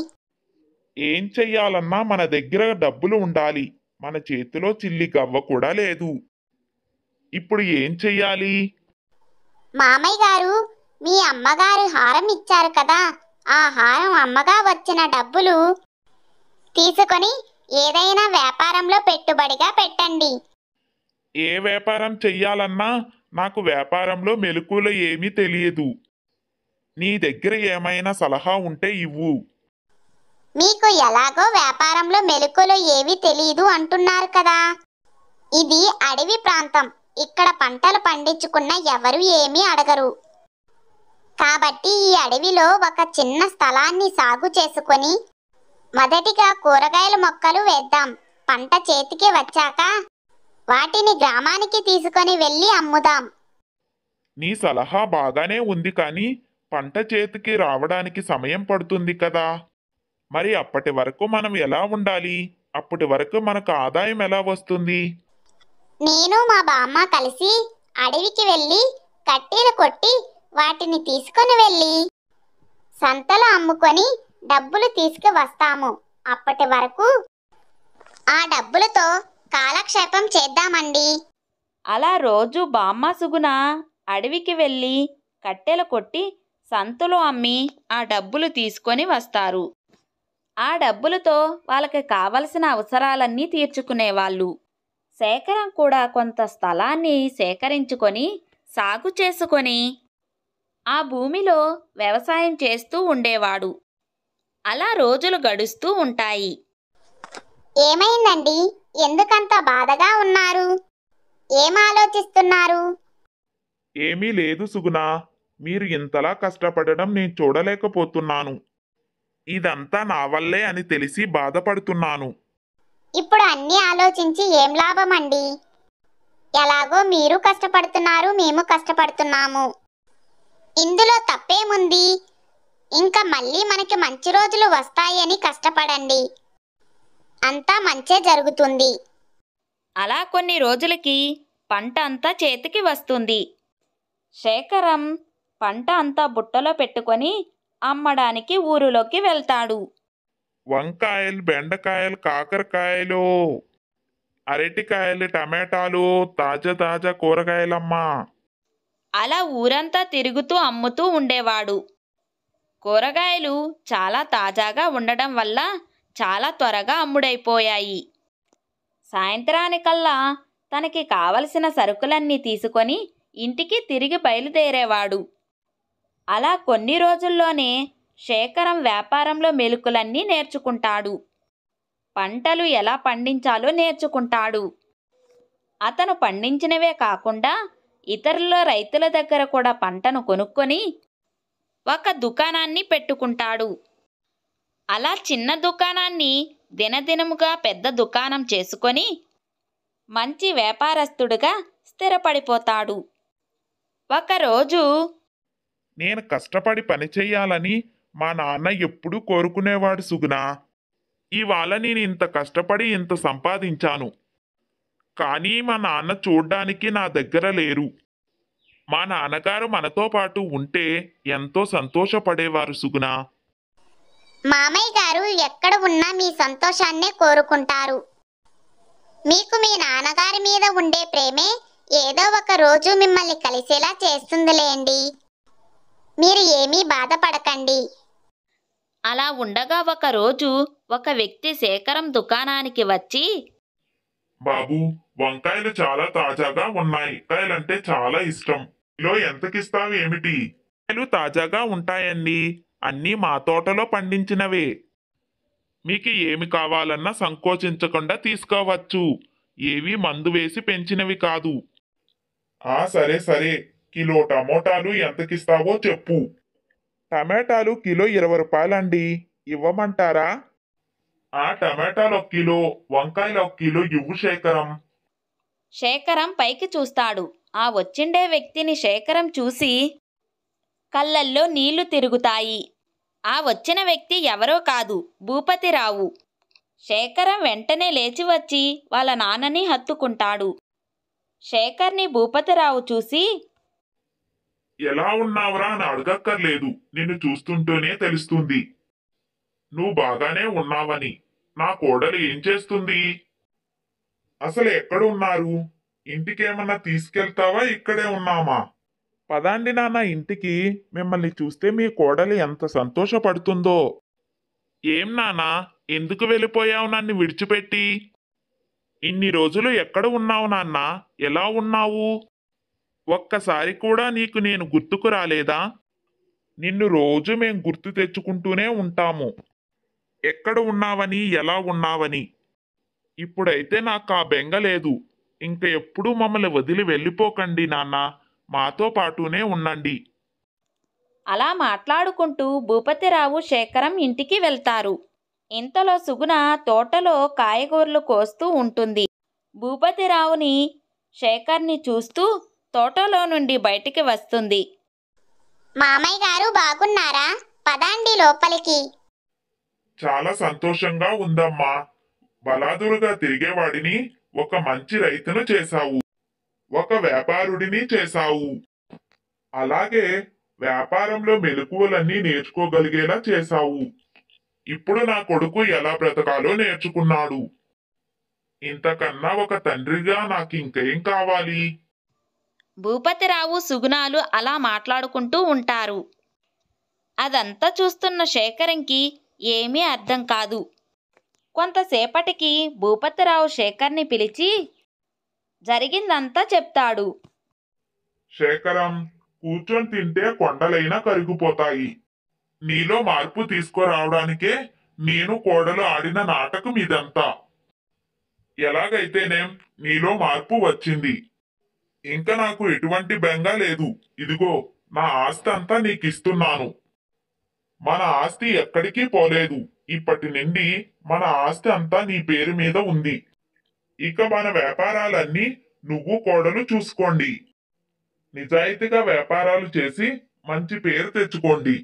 ఏం చెయ్యాలన్నా మన దగ్గర డబ్బులు ఉండాలి. మన చేతిలో చిల్లి గవ్వ కూడా లేదు. ఇప్పుడు ఏం చెయ్యాలి? మామయ్య గారు, మీ అమ్మగారు హారం ఇచ్చారు కదా, ఆ హారం అమ్మగా వచ్చిన డబ్బులు తీసుకొని ఏదైనా వ్యాపారంలో పెట్టుబడిగా పెట్టండి. ఏ వ్యాపారం చెయ్యాలన్నా నాకు వ్యాపారంలో మెలకువలు ఏమీ తెలియదు. నీ దగ్గర ఏమైనా సలహా ఉంటే ఇవ్వు. మీకు ఎలాగో వ్యాపారంలో మెలకువలు ఏవి తెలియదు అంటున్నారు కదా. ఇది అడవి ప్రాంతం. ఇక్కడ పంటలు పండించుకున్న ఎవరు ఏమీ అడగరు. కాబట్టి ఈ అడవిలో ఒక చిన్న స్థలాన్ని సాగు చేసుకొని మొదటిగా కూరగాయల మొక్కలు వేద్దాం. పంట చేతికి వచ్చాక వాటిని గ్రామానికి తీసుకొని వెళ్ళి అమ్ముదాం. నీ సలహా బాగానే ఉంది, కానీ పంట చేతికి రావడానికి సమయం పడుతుంది కదా. మరి అప్పటి వరకు మనం ఎలా ఉండాలి? అప్పటి వరకు మనకు ఆదాయం ఎలా వస్తుంది? నేను మా బామ్మ కలిసి అడవికి వెళ్ళి కట్టెలు కొట్టి వాటిని తీసుకొని వెళ్ళి సంతలో అమ్ముకొని డబ్బులు తీసుకువస్తాము. అప్పటి వరకు ఆ డబ్బులతో కాలక్షేపం చేద్దామండి. అలా రోజు బామ్మ సుగుణ అడవికి వెళ్ళి కట్టెలు కొట్టి సంతలో అమ్మి ఆ డబ్బులు తీసుకొని వస్తారు. ఆ డబ్బులతో వాళ్ళకి కావలసిన అవసరాలన్నీ తీర్చుకునేవాళ్ళు. శేఖరం కూడా కొంత స్థలాన్ని సేకరించుకొని సాగు చేసుకొని ఆ భూమిలో వ్యవసాయం చేస్తూ ఉండేవాడు. అలా రోజులు గడుస్తూ ఉంటాయి. ఏమైందండి, ఎందుకంత బాధగా ఉన్నారు? ఏం ఆలోచిస్తున్నారు? ఏమీ లేదు సుగుణ. మీరు ఇంతలా కష్టపడడం నేను చూడలేకపోతున్నాను. ఇదంతా నా వల్లే అని తెలిసి బాధపడుతున్నాను. ఇప్పుడు అన్నీ ఆలోచించి ఏం లాభమండి? ఎలాగో మీరు కష్టపడుతున్నారు, మేము కష్టపడుతున్నాము. ఇందులో తప్పేముంది? ఇంకా మళ్ళీ మనకి మంచి రోజులు వస్తాయని కష్టపడండి. అంతా మంచే జరుగుతుంది. అలా కొన్ని రోజులకి పంట అంతా చేతికి వస్తుంది. శేఖరం పంట అంతా బుట్టలో పెట్టుకొని అమ్మడానికి ఊరిలోకి వెళ్తాడు. వంకాయలు, బెండకాయలు, కాకరకాయలు, అరటికాయలు, టమాటాలు, తాజా తాజా కూరగాయలమ్మా. అలా ఊరంతా తిరుగుతూ అమ్ముతూ ఉండేవాడు. కూరగాయలు చాలా తాజాగా ఉండడం వల్ల చాలా త్వరగా అమ్ముడైపోయాయి. సాయంత్రానికల్లా తనకి కావలసిన సరుకులన్నీ తీసుకొని ఇంటికి తిరిగి బయలుదేరేవాడు. అలా కొన్ని రోజుల్లోనే శేఖరం వ్యాపారంలో మెలకులన్నీ నేర్చుకుంటాడు. పంటలు ఎలా పండించాలో నేర్చుకుంటాడు. అతను పండించినవే కాకుండా ఇతరుల రైతుల దగ్గర కూడా పంటను కొనుక్కొని ఒక దుకాణాన్ని పెట్టుకుంటాడు. అలా చిన్న దుకాణాన్ని దినదినముగా పెద్ద దుకాణం చేసుకొని మంచి వ్యాపారస్తుడిగా స్థిరపడిపోతాడు. ఒకరోజు నేను కష్టపడి పని చెయ్యాలని మా నాన్న ఎప్పుడూ కోరుకునేవాడు సుగుణ. ఇవాళ నేను ఇంత కష్టపడి ఇంత సంపాదించాను. కానీ మా నాన్న చూడ్డానికి నా దగ్గర లేరు. మా నాన్నగారు మనతో పాటు ఉంటే ఎంతో సంతోషపడేవారు సుగుణ. మామయ్య గారు ఎక్కడ ఉన్నా మీ సంతోషాన్నే కోరుకుంటారు. మీకు మీ నాన్నగారి మీద ఉండే ప్రేమే ఏదో ఒక రోజు మిమ్మల్ని కలిసేలా చేస్తుందిలేండి. మీరు ఏమీ బాధపడకండి. అలా ఉండగా ఒకరోజు ఒక వ్యక్తి శేఖరం దుకాణానికి వచ్చి, బాబు, వంకాయలు చాలా తాజాగా ఉన్నాయి. కాయలంటే చాలా ఇష్టం. కిలో ఎంతకిస్తావు ఏమిటి? కాయలు తాజాగా ఉంటాయండి. అన్నీ మా తోటలో పండించినవే. మీకు ఏమి కావాలన్నా సంకోచించకుండా తీసుకోవచ్చు. ఏవి మందు వేసి పెంచినవి కాదు. సరే సరే. కిలో టమోటాలు ఎంతకిస్తావో చెప్పు. టమాటాలు కిలో 20 రూపాయలండి. ఇవ్వమంటారా? టమాటాలు 1 కిలో, వంకాయలు 1 కిలో ఇవ్వు శేఖరం. శేఖరం పైకి చూస్తాడు. ఆ వచ్చిండే వ్యక్తిని శేఖరం చూసి కళ్ళల్లో నీళ్లు తిరుగుతాయి. ఆ వచ్చిన వ్యక్తి ఎవరో కాదు, భూపతిరావు. శేఖరం వెంటనే లేచి వచ్చి వాళ్ళ నాన్నని హత్తుకుంటాడు. శేఖర్ని భూపతిరావు చూసి, ఎలా ఉన్నావురా అని అడగక్కర్లేదు. నిన్ను చూస్తుంటేనే తెలుస్తుంది నువ్వు బాగానే ఉన్నావని. నా కోడలు ఏం చేస్తుంది? అసలు ఎక్కడ ఉన్నారు? ఇంటికేమన్నా తీసుకెళ్తావా? ఇక్కడే ఉన్నామా? పదండి నాన్న ఇంటికి. మిమ్మల్ని చూస్తే మీ కోడలు ఎంత సంతోషపడుతుందో. ఏం నాన్నా, ఎందుకు వెళ్ళిపోయావు నన్ను విడిచిపెట్టి? ఇన్ని రోజులు ఎక్కడ ఉన్నావు నాన్నా? ఎలా ఉన్నావు? ఒక్కసారి కూడా నీకు నేను గుర్తుకు రాలేదా? నిన్ను రోజు మేం గుర్తు తెచ్చుకుంటూనే ఉంటాము. ఎక్కడ ఉన్నావని, ఎలా ఉన్నావని. ఇప్పుడైతే నాకు ఆ బెంగ లేదు. ఇంక ఎప్పుడూ మమ్మల్ని వదిలి వెళ్ళిపోకండి నాన్న. మాతో పాటునే ఉండండి. అలా మాట్లాడుకుంటూ భూపతిరావు శేఖరం ఇంటికి వెళ్తారు. ఇంతలో సుగుణ తోటలో కాయగూరలు కోస్తూ ఉంటుంది. భూపతిరావుని శేఖర్ని చూస్తూ తోటలో నుండి బయటికి వస్తుంది. మామయ్య గారు బాగున్నారా? పదండి లోపలికి. చాలా సంతోషంగా ఉందమ్మా. బలాదురుగా తిరిగేవాడిని ఒక మంచి రైతును చేశావు. ఒక వ్యాపారుడిని చేశావు. అలాగే వ్యాపారంలో మెలకువలన్నీ నేర్చుకోగలిగేలా చేశావు. ఇప్పుడు నా కొడుకు ఎలా బ్రతకాలో నేర్చుకున్నాడు. ఇంతకన్నా ఒక తండ్రిగా నాకు ఇంకేం కావాలి? భూపతిరావు సుగుణాలు అలా మాట్లాడుకుంటూ ఉంటారు. అదంతా చూస్తున్న శేఖరంకి ఏమీ అర్థం కాదు. కొంతసేపటికి భూపతిరావు శేఖర్ని పిలిచి జరిగిందంతా చెప్తాడు. శేఖరం, కూర్చొని తింటే కొండలైనా కరిగిపోతాయి. నీలో మార్పు తీసుకురావడానికే నేను కోడలు ఆడిన నాటకం ఇదంతా. ఎలాగైతేనేం నీలో మార్పు వచ్చింది. ఇంకా నాకు ఎటువంటి బెంగ లేదు. ఇదిగో నా ఆస్తి అంతా నీకిస్తున్నాను. మన ఆస్తి ఎక్కడికి పోలేదు. ఇప్పటి నుండి మన ఆస్తి అంతా నీ పేరు మీద ఉంది. ఇక మన వ్యాపారాలన్నీ నువ్వు కోడలు చూసుకోండి. నిజాయితీగా వ్యాపారాలు చేసి మంచి పేరు తెచ్చుకోండి.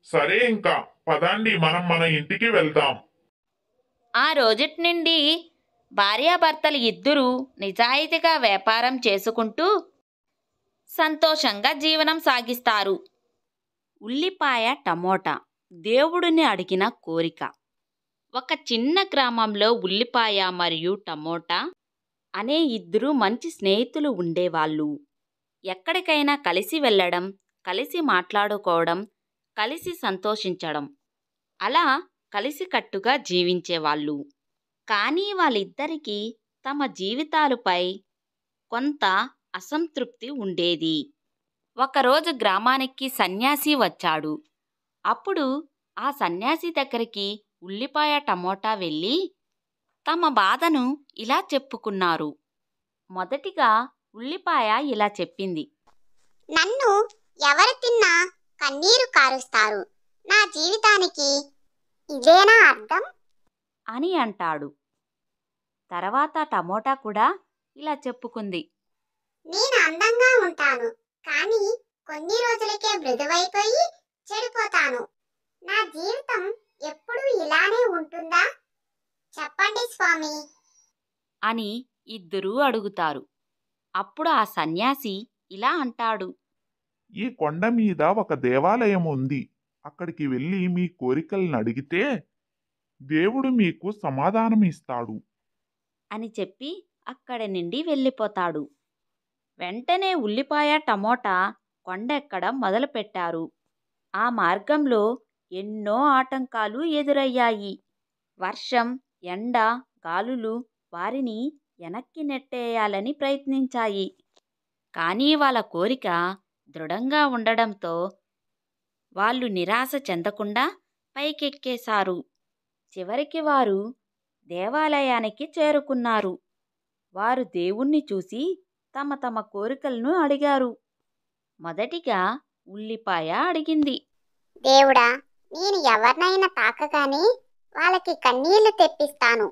సరే, ఇంకా పదండి, మనం మన ఇంటికి వెళ్దాం. ఆ రోజుటి నుండి భార్యాభర్తలు ఇద్దరూ నిజాయితీగా వ్యాపారం చేసుకుంటూ సంతోషంగా జీవనం సాగిస్తారు. ఉల్లిపాయ టమోటా దేవుడిని అడిగిన కోరిక. ఒక చిన్న గ్రామంలో ఉల్లిపాయ మరియు టమోటా అనే ఇద్దరు మంచి స్నేహితులు ఉండేవాళ్ళు. ఎక్కడికైనా కలిసి వెళ్ళడం, కలిసి మాట్లాడుకోవడం, కలిసి సంతోషించడం, అలా కలిసికట్టుగా జీవించేవాళ్ళు. కానీ వాళ్ళిద్దరికీ తమ జీవితాలపై కొంత అసంతృప్తి ఉండేది. ఒకరోజు గ్రామానికి సన్యాసి వచ్చాడు. అప్పుడు ఆ సన్యాసి దగ్గరికి ఉల్లిపాయ టమోటా వెళ్ళి తమ బాధను ఇలా చెప్పుకున్నారు. మొదటిగా ఉల్లిపాయ ఇలా చెప్పింది. నన్ను ఎవరు తిన్నా కన్నీరు కారుస్తారు. నా జీవితానికి ఇదేనా అర్థం? అని అంటాడు. తర్వాత టమోటా కూడా ఇలా చెప్పుకుంది. నేను అందంగా ఉంటాను, కానీ కొన్ని రోజులకే మృదువైపోయి చెడిపోతాను. నా జీవితం ఎప్పుడూ ఇలానే ఉంటుందా? చెప్పండి స్వామి. అని ఇద్దరూ అడుగుతారు. అప్పుడు ఆ సన్యాసి ఇలా అంటాడు. ఈ కొండ మీద ఒక దేవాలయం ఉంది. అక్కడికి వెళ్ళి మీ కోరికలను అడిగితే దేవుడు మీకు సమాధానం ఇస్తాడు. అని చెప్పి అక్కడి నుండి వెళ్ళిపోతాడు. వెంటనే ఉల్లిపాయ టమోటా కొండెక్కడం మొదలుపెట్టారు. ఆ మార్గంలో ఎన్నో ఆటంకాలు ఎదురయ్యాయి. వర్షం, ఎండ, గాలులు వారిని వెనక్కి నెట్టేయాలని ప్రయత్నించాయి. కానీ వాళ్ళ కోరిక దృఢంగా ఉండడంతో వాళ్ళు నిరాశ చెందకుండా పైకెక్కేశారు. చివరికి వారు దేవాలయానికి చేరుకున్నారు. వారు దేవుణ్ణి చూసి తమ తమ కోరికలను అడిగారు. మొదటిగా ఉల్లిపాయ అడిగింది. దేవుడా, నేను ఎవరినైనా తాకగానే వాళ్ళకి కన్నీళ్లు తెప్పిస్తాను.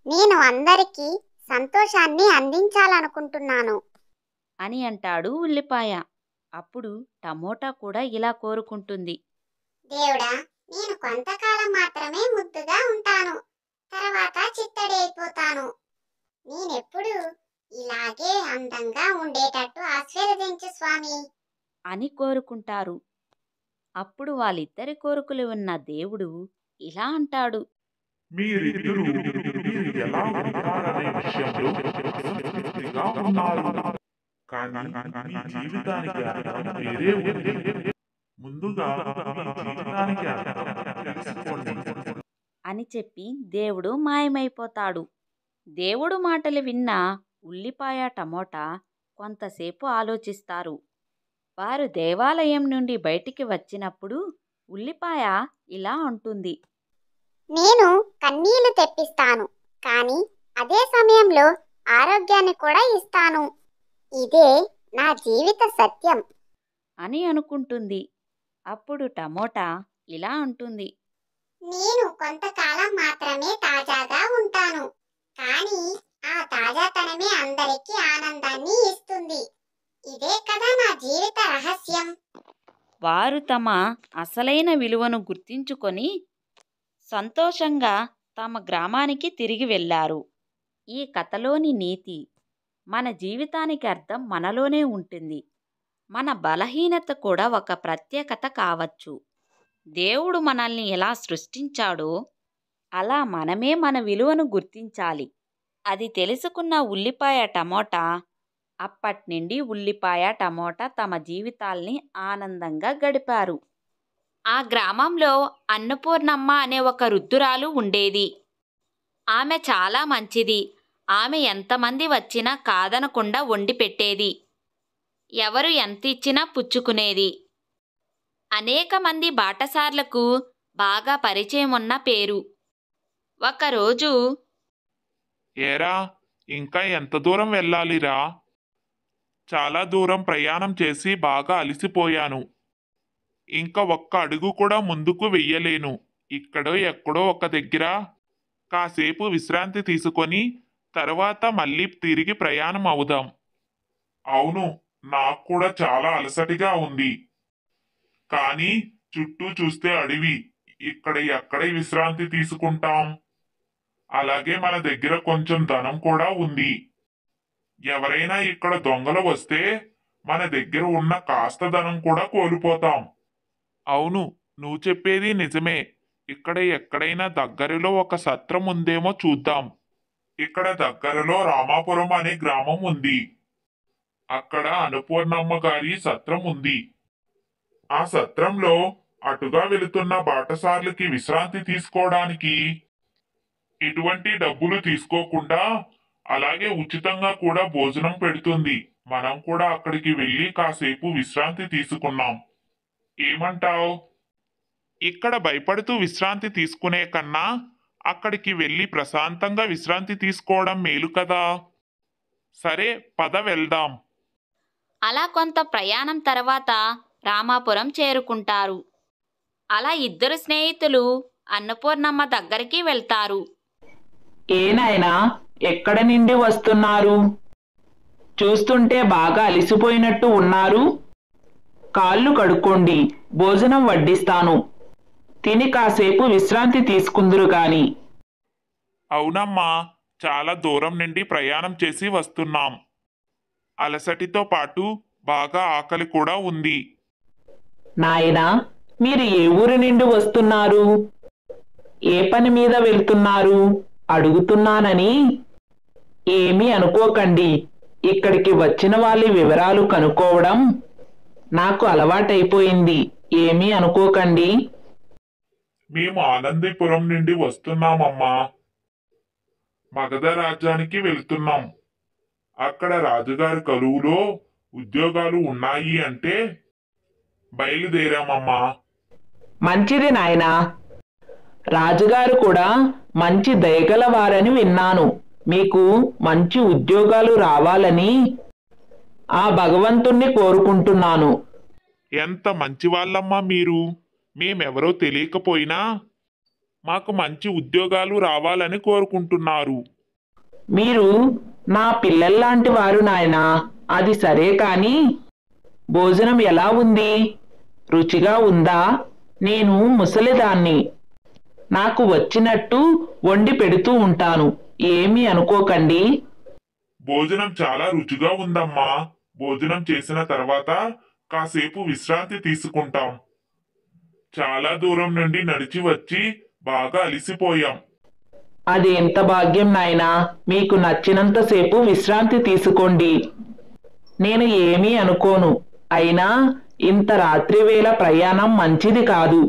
నేను అందరికీ సంతోషాన్ని అందించాలనుకుంటున్నాను అని అంటాడు ఉల్లిపాయ. అప్పుడు టమోటా కూడా ఇలా కోరుకుంటుంది. దేవుడా, నేను కొంతకాలం మాత్రమే ముద్దుగా ఉంటాను, తర్వాత చిత్తడి అయిపోతాను. నేనెప్పుడు ఇలాగే అందంగా ఉండేటట్టు ఆశీర్వదించు స్వామి అని కోరుకుంటారు. అప్పుడు వాళ్ళిద్దరి కోరికలు ఉన్న దేవుడు ఇలా అంటాడు. మీరిద్దరూ మీరు ఎలా ఉంటారనే విషయంలో అసంతృప్తిగా ఉన్నారు. కానీ మీ జీవితానికి అర్థం వేరే ఉంది. ముందుగా మీ జీవితానికి అర్థం తెలుసుకోండి అని చెప్పి దేవుడు మాయమైపోతాడు. దేవుడు మాటలు విన్న ఉల్లిపాయ టమోటా కొంతసేపు ఆలోచిస్తారు. వారు దేవాలయం నుండి బయటికి వచ్చినప్పుడు ఉల్లిపాయ ఇలా అంటుంది. నేను కన్నీళ్లు తెప్పిస్తాను, కానీ అదే సమయంలో ఆరోగ్యాన్ని కూడా ఇస్తాను. ఇదే నా జీవిత సత్యం అని అనుకుంటుంది. అప్పుడు టమోటా ఇలా అంటుంది. నేను కొంతకాలం మాత్రమే తాజాగా ఉంటాను, కానీ ఆ తాజాతనమే అందరికీ ఆనందాన్ని ఇస్తుంది. ఇదే కదా నా జీవిత రహస్యం. వారు తమ అసలైన విలువను గుర్తించుకొని సంతోషంగా తమ గ్రామానికి తిరిగి వెళ్ళారు. ఈ కథలోని నీతి: మన జీవితానికి అర్థం మనలోనే ఉంటుంది. మన బలహీనత కూడా ఒక ప్రత్యేకత కావచ్చు. దేవుడు మనల్ని ఎలా సృష్టించాడో అలా మనమే మన విలువను గుర్తించాలి. అది తెలుసుకున్న ఉల్లిపాయ టమోటా అప్పట్నుండి ఉల్లిపాయ టమోటా తమ జీవితాల్ని ఆనందంగా గడిపారు. ఆ గ్రామంలో అన్నపూర్ణమ్మ అనే ఒక వృద్ధురాలు ఉండేది. ఆమె చాలా మంచిది. ఆమె ఎంతమంది వచ్చినా కాదనకుండా వండి పెట్టేది. ఎవరు ఎంత ఇచ్చినా పుచ్చుకునేది. అనేక మంది బాటసార్లకు బాగా పరిచయం ఉన్న పేరు. ఒకరోజు, ఏరా, ఇంకా ఎంత దూరం వెళ్ళాలిరా? చాలా దూరం ప్రయాణం చేసి బాగా అలసిపోయాను. ఇంకా ఒక్క అడుగు కూడా ముందుకు వెయ్యలేను. ఇక్కడో ఎక్కడో ఒక దగ్గర కాసేపు విశ్రాంతి తీసుకొని తర్వాత మళ్ళీ తిరిగి ప్రయాణం అవుదాం. అవును, నాకు కూడా చాలా అలసటిగా ఉంది. కానీ చుట్టూ చూస్తే అడవి. ఇక్కడ ఎక్కడ విశ్రాంతి తీసుకుంటాం? అలాగే మన దగ్గర కొంచెం ధనం కూడా ఉంది. ఎవరైనా ఇక్కడ దొంగలు వస్తే మన దగ్గర ఉన్న కాస్త ధనం కూడా కోల్పోతాం. అవును, నువ్వు చెప్పేది నిజమే. ఇక్కడ ఎక్కడైనా దగ్గరలో ఒక సత్రం ఉందేమో చూద్దాం. ఇక్కడ దగ్గరలో రామాపురం అనే గ్రామం ఉంది. అక్కడ అన్నపూర్ణమ్మ గారి సత్రం ఉంది. ఆ సత్రంలో అటుగా వెళుతున్న బాటసార్లకి విశ్రాంతి తీసుకోవడానికి ఎటువంటి డబ్బులు తీసుకోకుండా అలాగే ఉచితంగా కూడా భోజనం పెడుతుంది. మనం కూడా అక్కడికి వెళ్ళి కాసేపు విశ్రాంతి తీసుకున్నాం. ఏమంటావ్? ఇక్కడ భయపడుతూ విశ్రాంతి తీసుకునే కన్నా అక్కడికి వెళ్ళి ప్రశాంతంగా విశ్రాంతి తీసుకోవడం మేలు కదా. సరే, పద వెళ్దాం. అలా కొంత ప్రయాణం తర్వాత రామాపురం చేరుకుంటారు. అలా ఇద్దరు స్నేహితులు అన్నపూర్ణమ్మ దగ్గరికి వెళ్తారు. ఏనాయనా, ఎక్కడ నుండి వస్తున్నారు? చూస్తుంటే బాగా అలిసిపోయినట్టు ఉన్నారు. కాళ్ళు కడుక్కోండి, భోజనం వడ్డిస్తాను. తిని కాసేపు విశ్రాంతి తీసుకుందురు గాని. అవునమ్మా, చాలా దూరం నుండి ప్రయాణం చేసి వస్తున్నాం. అలసటితో పాటు బాగా ఆకలి కూడా ఉంది. నాయనా, మీరు ఏ ఊరి నుండి వస్తున్నారు? ఏ పని మీద వెళ్తున్నారు అడుగుతున్నానని ఏమీ అనుకోకండి. ఇక్కడికి వచ్చిన వాళ్ళ వివరాలు కనుక్కోవడం నాకు అలవాటైపోయింది. ఏమీ అనుకోకండి. మేము ఆనందీపురం నుండి వస్తున్నామమ్మా. మగధ రాజ్యానికి వెళ్తున్నాం. అక్కడ రాజుగారి కరువులో ఉద్యోగాలు ఉన్నాయి అంటే బయలుదేరామమ్మా. మంచిది నాయనా. రాజుగారు కూడా మంచి దయగలవారని విన్నాను. మీకు మంచి ఉద్యోగాలు రావాలని ఆ భగవంతుణ్ణి కోరుకుంటున్నాను. ఎంత మంచి వాళ్ళమ్మా మీరు. మేమెవరో తెలియకపోయినా మాకు మంచి ఉద్యోగాలు రావాలని కోరుకుంటున్నారు. మీరు నా పిల్లల్లాంటి వారు నాయనా. అది సరే కాని భోజనం ఎలా ఉంది? రుచిగా ఉందా? నేను ముసలిదాన్ని. నాకు వచ్చినట్టు వండి పెడుతూ ఉంటాను. ఏమీ అనుకోకండి. భోజనం చాలా రుచిగా ఉందమ్మా. భోజనం చేసిన తర్వాత కాసేపు విశ్రాంతి తీసుకుంటాం. చాలా దూరం నుండి నడిచి వచ్చి బాగా అలిసిపోయాం. అది ఎంత భాగ్యం నాయనా. మీకు నచ్చినంతసేపు విశ్రాంతి తీసుకోండి. నేను ఏమీ అనుకోను. అయినా ఇంత రాత్రి వేళ ప్రయాణం మంచిది కాదు.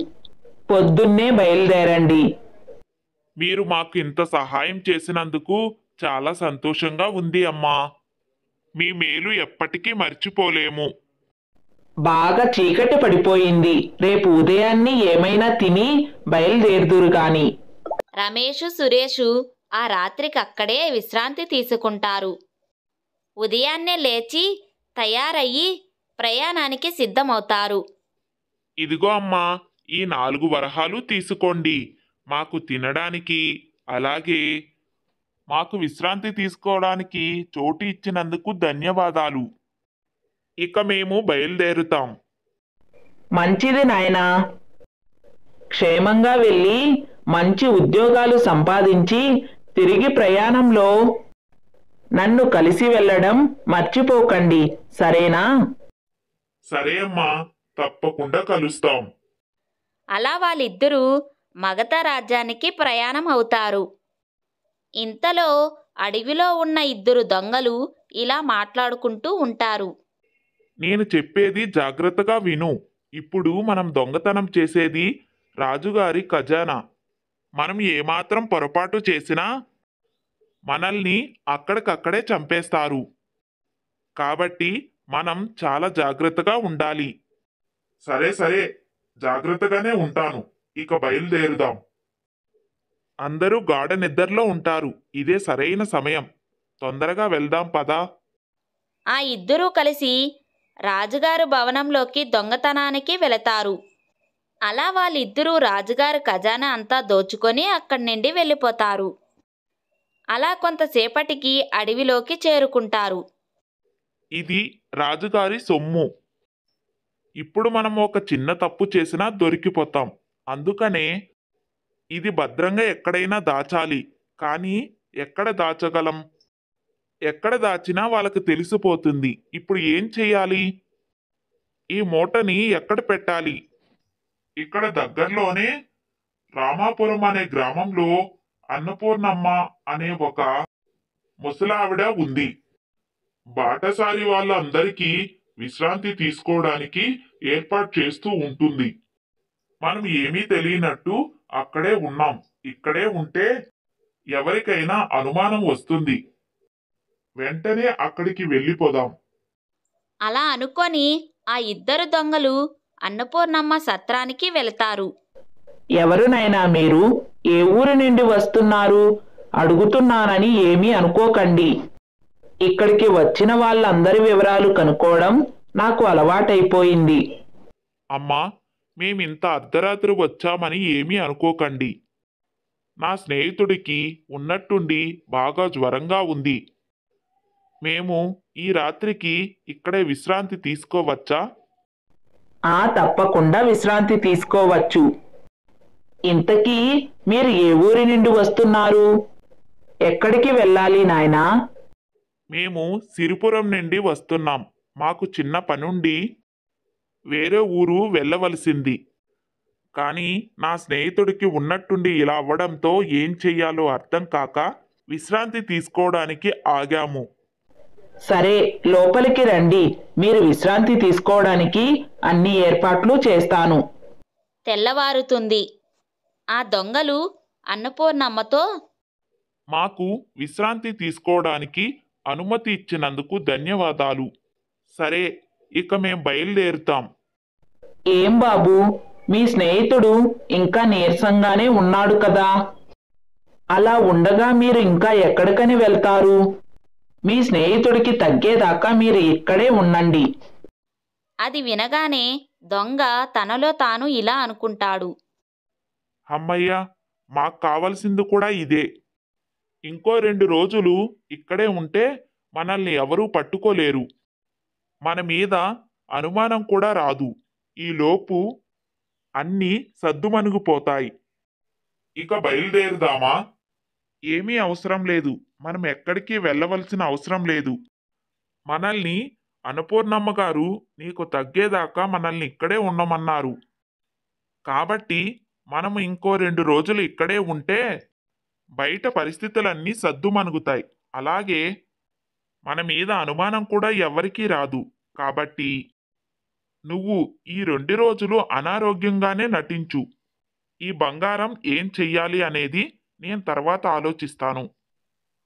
పొద్దున్నే బయలుదేరండి. మీరు మాకు ఇంత సహాయం చేసినందుకు చాలా సంతోషంగా ఉంది అమ్మా. మీ మేలు ఎప్పటికీ మర్చిపోలేము. బాగా చీకటి పడిపోయింది. రేపు ఉదయాన్నే ఏమైనా తిని బయలుదేరుదురు గాని. రమేషు, సురేషు ఆ రాత్రికి అక్కడే విశ్రాంతి తీసుకుంటారు. ఉదయాన్నే లేచి తయారయ్యి ప్రయాణానికి సిద్ధమవుతారు. ఇదిగో అమ్మా, ఈ 4 వరహాలు తీసుకోండి. మాకు తినడానికి అలాగే మాకు విశ్రాంతి తీసుకోవడానికి చోటు ఇచ్చినందుకు ధన్యవాదాలు. ఇక మేము బయలుదేరుతాం. మంచిది నాయనా. క్షేమంగా వెళ్ళి మంచి ఉద్యోగాలు సంపాదించి తిరిగి ప్రయాణంలో నన్ను కలిసి వెళ్ళడం మర్చిపోకండి. సరేనా? సరే అమ్మా, తప్పకుండా కలుస్తాం. అలా వాళ్ళిద్దరూ మగధ రాజ్యానికి ప్రయాణం అవుతారు. ఇంతలో అడవిలో ఉన్న ఇద్దరు దొంగలు ఇలా మాట్లాడుకుంటూ ఉంటారు. నేను చెప్పేది జాగ్రత్తగా విను. ఇప్పుడు మనం దొంగతనం చేసేది రాజుగారి ఖజానా. మనం ఏమాత్రం పొరపాటు చేసినా మనల్ని అక్కడికక్కడే చంపేస్తారు. కాబట్టి మనం చాలా జాగ్రత్తగా ఉండాలి. సరే సరే, జాగ్రత్తగానే ఉంటాను. ఇక బయలుదేరుదాం. అందరూ గాఢ నిద్రలో ఉంటారు. ఇదే సరైన సమయం. తొందరగా వెళ్దాం పదా. ఆ ఇద్దరూ కలిసి రాజుగారు భవనంలోకి దొంగతనానికి వెళతారు. అలా వాళ్ళిద్దరూ రాజుగారి ఖజానా అంతా దోచుకొని అక్కడి నుండి వెళ్ళిపోతారు. అలా కొంతసేపటికి అడవిలోకి చేరుకుంటారు. ఇది రాజుగారి సొమ్ము. ఇప్పుడు మనం ఒక చిన్న తప్పు చేసినా దొరికిపోతాం. అందుకనే ఇది భద్రంగా ఎక్కడైనా దాచాలి. కానీ ఎక్కడ దాచగలం? ఎక్కడ దాచినా వాళ్ళకి తెలిసిపోతుంది. ఇప్పుడు ఏం చెయ్యాలి? ఈ మూటని ఎక్కడ పెట్టాలి? ఇక్కడ దగ్గరలోనే రామాపురం అనే గ్రామంలో అన్నపూర్ణమ్మ అనే ఒక ముసలావిడ ఉంది. బాటసారి వాళ్ళందరికీ విశ్రాంతి తీసుకోవడానికి ఏర్పాటు చేస్తూ ఉంటుంది. మనం ఏమీ తెలియనట్టు అక్కడే ఉన్నాం. ఇక్కడే ఉంటే ఎవరికైనా అనుమానం వస్తుంది. వెంటనే అక్కడికి వెళ్ళిపోదాం. అలా అనుకొని ఆ ఇద్దరు దొంగలు అన్నపూర్ణమ్మ సత్రానికి వెళతారు. ఎవరునైనా మీరు ఏ ఊరి నుండి వస్తున్నారు అడుగుతున్నానని ఏమీ అనుకోకండి. ఇక్కడికి వచ్చిన వాళ్ళందరి వివరాలు కనుక్కోవడం నాకు అలవాటైపోయింది. అమ్మా, మేమింత అర్ధరాత్రి వచ్చామని ఏమీ అనుకోకండి. నా స్నేహితుడికి ఉన్నట్టుండి బాగా జ్వరంగా ఉంది. మేము ఈ రాత్రికి ఇక్కడే విశ్రాంతి తీసుకోవచ్చా? తప్పకుండా విశ్రాంతి తీసుకోవచ్చు. ఇంతకీ మీరు ఏ ఊరి నుండి వస్తున్నారు? ఎక్కడికి వెళ్ళాలి నాయనా? మేము సిరిపురం నుండి వస్తున్నాం. మాకు చిన్న పనుండి వేరే ఊరు వెళ్ళవలసింది. కానీ నా స్నేహితుడికి ఉన్నట్టుండి ఇలా అవ్వడంతో ఏం చెయ్యాలో అర్థం కాక విశ్రాంతి తీసుకోవడానికి ఆగాము. సరే, లోపలికి రండి. మీరు విశ్రాంతి తీసుకోవడానికి అన్ని ఏర్పాట్లు చేస్తాను. తెల్లవారుతుంది. ఆ దొంగలు అన్నపూర్ణమ్మతో, మాకు విశ్రాంతి తీసుకోవడానికి అనుమతి ఇచ్చినందుకు ధన్యవాదాలు. సరే, ఇక మేం బయలుదేరుతాం. ఏం బాబు, మీ స్నేహితుడు ఇంకా నీరసంగానే ఉన్నాడు కదా? అలా ఉండగా మీరు ఇంకా ఎక్కడికని వెళ్తారు? మీ స్నేహితుడికి తగ్గేదాకా మీరు ఇక్కడే ఉండండి. అది వినగానే దొంగ తనలో తాను ఇలా అనుకుంటాడు. అమ్మయ్య, మాకు కావలసింది కూడా ఇదే. ఇంకో 2 రోజులు ఇక్కడే ఉంటే మనల్ని ఎవరూ పట్టుకోలేరు. మన మీద అనుమానం కూడా రాదు. ఈలోపు అన్నీ సద్దుమణిగిపోతాయి. ఇక బయలుదేరుదామా? ఏమీ అవసరం లేదు. మనం ఎక్కడికి వెళ్ళవలసిన అవసరం లేదు. మనల్ని అన్నపూర్ణమ్మ గారు నీకు తగ్గేదాకా మనల్ని ఇక్కడే ఉండమన్నారు. కాబట్టి మనము ఇంకో 2 రోజులు ఇక్కడే ఉంటే బయట పరిస్థితులన్నీ సద్దుమణుగుతాయి. అలాగే మన మీద అనుమానం కూడా ఎవ్వరికీ రాదు. కాబట్టి నువ్వు ఈ 2 రోజులు అనారోగ్యంగానే నటించు. ఈ బంగారం ఏం చెయ్యాలి అనేది నేను తర్వాత ఆలోచిస్తాను.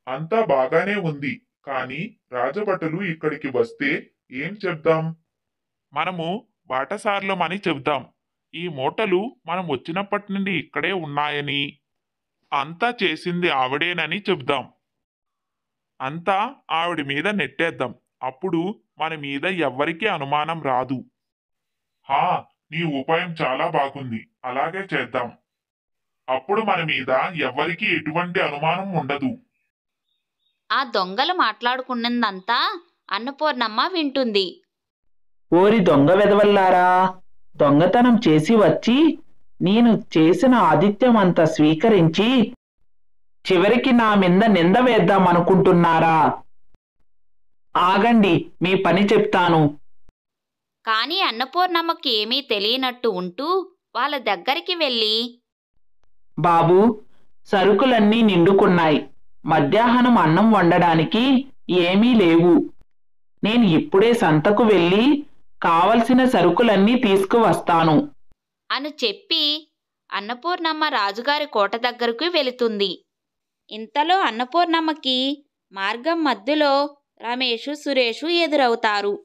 అంతా బాగానే ఉంది. కానీ రాజభటులు ఇక్కడికి వస్తే ఏం చెప్దాం? మనము బాటసార్లమని చెప్దాం. ఈ మూటలు మనం వచ్చినప్పటి నుండి ఇక్కడే ఉన్నాయని, అంతా చేసింది ఆవిడేనని చెప్దాం. అంతా ఆవిడ మీద నెట్టేద్దాం. అప్పుడు మన మీద ఎవ్వరికీ అనుమానం రాదు. నీ ఉపాయం చాలా బాగుంది. అలాగే చేద్దాం. అప్పుడు మన మీద ఎవ్వరికీ ఎటువంటి అనుమానం ఉండదు. ఆ దొంగలు మాట్లాడుకున్నదంతా అన్నపూర్ణమ్మ వింటుంది. ఓరి దొంగ వెధవల్లారా, దొంగతనం చేసి వచ్చి నేను చేసిన ఆతిథ్యమంతా స్వీకరించి చివరికి నా మీద నింద వేద్దామనుకుంటున్నారా? ఆగండి, మీ పని చెప్తాను. కానీ అన్నపూర్ణమ్మకి ఏమీ తెలియనట్టు ఉంటూ వాళ్ళ దగ్గరికి వెళ్ళి, బాబు, సరుకులన్నీ నిండుకున్నాయి. మధ్యాహ్నం అన్నం వండడానికి ఏమీ లేవు. నేను ఇప్పుడే సంతకు వెళ్ళి కావలసిన సరుకులన్నీ తీసుకువస్తాను అని చెప్పి అన్నపూర్ణమ్మ రాజుగారి కోట దగ్గరకు వెళుతుంది. ఇంతలో అన్నపూర్ణమ్మకి మార్గం మధ్యలో రమేషు, సురేషు ఎదురవుతారు.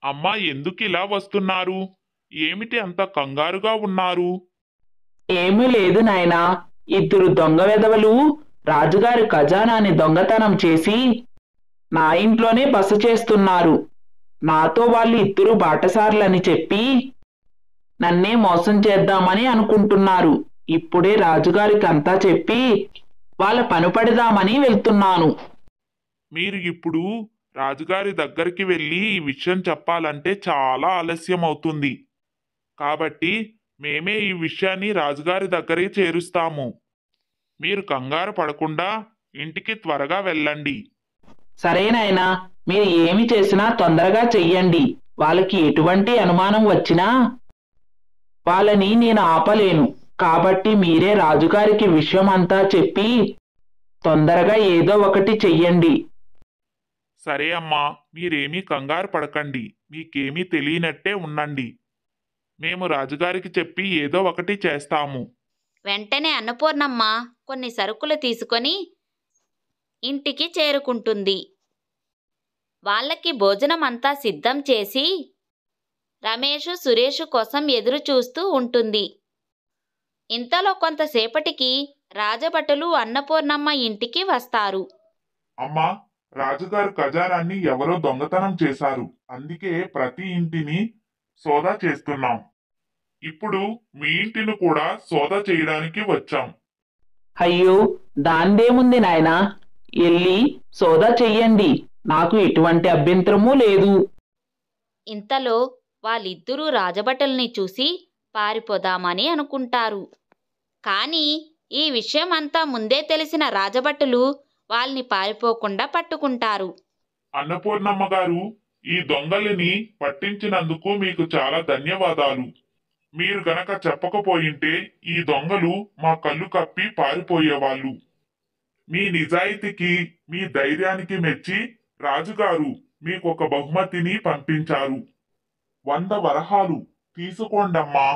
అమ్మా, ఎందుకు ఇలా వస్తున్నారు? ఏమిటి అంత కంగారుగా ఉన్నారు? ఏమీ లేదు నాయనా. 2 దొంగ వెధవలు రాజుగారి ఖజానాని దొంగతనం చేసి నా ఇంట్లోనే బస చేస్తున్నారు. నాతో వాళ్ళు ఇద్దరు బాటసార్లని చెప్పి నన్నే మోసం చేద్దామని అనుకుంటున్నారు. ఇప్పుడే రాజుగారికి అంతా చెప్పి వాళ్ళ పని పడదామని వెళ్తున్నాను. మీరు ఇప్పుడు రాజుగారి దగ్గరికి వెళ్ళి ఈ విషయం చెప్పాలంటే చాలా ఆలస్యం అవుతుంది. కాబట్టి మేమే ఈ విషయాన్ని రాజుగారి దగ్గరికి చేరుస్తాము. మీరు కంగారు పడకుండా ఇంటికి త్వరగా వెళ్ళండి. సరేనాయనా, మీరు ఏమి చేసినా తొందరగా చెయ్యండి. వాళ్ళకి ఎటువంటి అనుమానం వచ్చినా వాళ్ళని నేను ఆపలేను. కాబట్టి మీరే రాజుగారికి విషయం అంతా చెప్పి తొందరగా ఏదో ఒకటి చెయ్యండి. సరే అమ్మా, మీరేమీ కంగారు పడకండి. మీకేమీ తెలియనట్టే ఉండండి. మేము రాజుగారికి చెప్పి ఏదో ఒకటి చేస్తాము. వెంటనే అన్నపూర్ణమ్మ కొన్ని సరుకులు తీసుకొని ఇంటికి చేరుకుంటుంది. వాళ్ళకి భోజనం అంతా సిద్ధం చేసి రమేషు సురేషు కోసం ఎదురు చూస్తూ ఉంటుంది. ఇంతలో కొంతసేపటికి రాజభటులు అన్నపూర్ణమ్మ ఇంటికి వస్తారు. అమ్మా, రాజుగారు ఖజానాన్ని ఎవరో దొంగతనం చేశారు. అందుకే ప్రతి ఇంటిని సోదా చేస్తున్నాం. ఇప్పుడు మీ ఇంటిని కూడా సోదా చేయడానికి వచ్చాం. అయ్యో, దాందేముంది నాయనా, వెళ్ళి సోదా చెయ్యండి. నాకు ఎటువంటి అభ్యంతరమూ లేదు. ఇంతలో వాళ్ళిద్దరూ రాజభటుల్ని చూసి పారిపోదామని అనుకుంటారు. కానీ ఈ విషయం అంతా ముందే తెలిసిన రాజభటులు వాళ్ళని పారిపోకుండా పట్టుకుంటారు. అన్నపూర్ణమ్మ గారు, ఈ దొంగలిని పట్టించినందుకు మీకు చాలా ధన్యవాదాలు. మీరు గనక చెప్పకపోయింటే ఈ దొంగలు మా కళ్ళు కప్పి పారిపోయేవాళ్ళు. మీ నిజాయితీకి, మీ ధైర్యానికి మెచ్చి రాజుగారు మీకు ఒక బహుమతిని పంపించారు. 100 వరహాలు తీసుకోండమ్మా.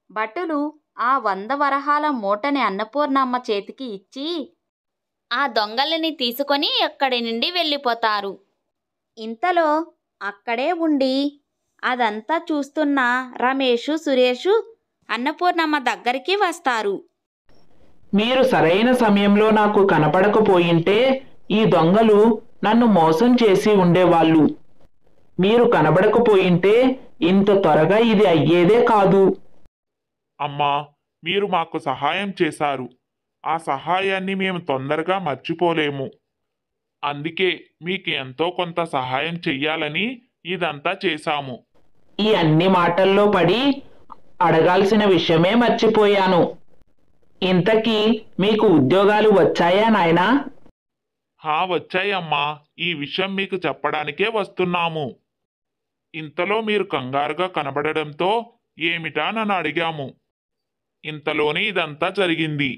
భటులు ఆ 100 వరహాల మూటని అన్నపూర్ణమ్మ చేతికి ఇచ్చి ఆ దొంగలని తీసుకొని అక్కడి నుండి వెళ్ళిపోతారు. ఇంతలో అక్కడే ఉండి అదంతా చూస్తున్న రమేషు సురేషు అన్నపూర్ణమ్మ దగ్గరికి వస్తారు. మీరు సరైన సమయంలో నాకు కనపడకపోయింటే ఈ దొంగలు నన్ను మోసం చేసి ఉండేవాళ్ళు. మీరు కనబడకపోయింటే ఇంత త్వరగా ఇది అయ్యేదే కాదు. అమ్మా, మీరు మాకు సహాయం చేశారు. ఆ సహాయాన్ని మేము తొందరగా మర్చిపోలేము. అందుకే మీకు ఎంతో కొంత సహాయం చెయ్యాలని ఇదంతా చేశాము. ఈ అన్ని మాటల్లో పడి అడగాల్సిన విషయమే మర్చిపోయాను. ఇంతకీ మీకు ఉద్యోగాలు వచ్చాయా నాయనా? వచ్చాయమ్మా. ఈ విషయం మీకు చెప్పడానికే వస్తున్నాము. ఇంతలో మీరు కంగారుగా కనబడడంతో ఏమిటా నన్ను అడిగాము. ఇంతలోనే ఇదంతా జరిగింది.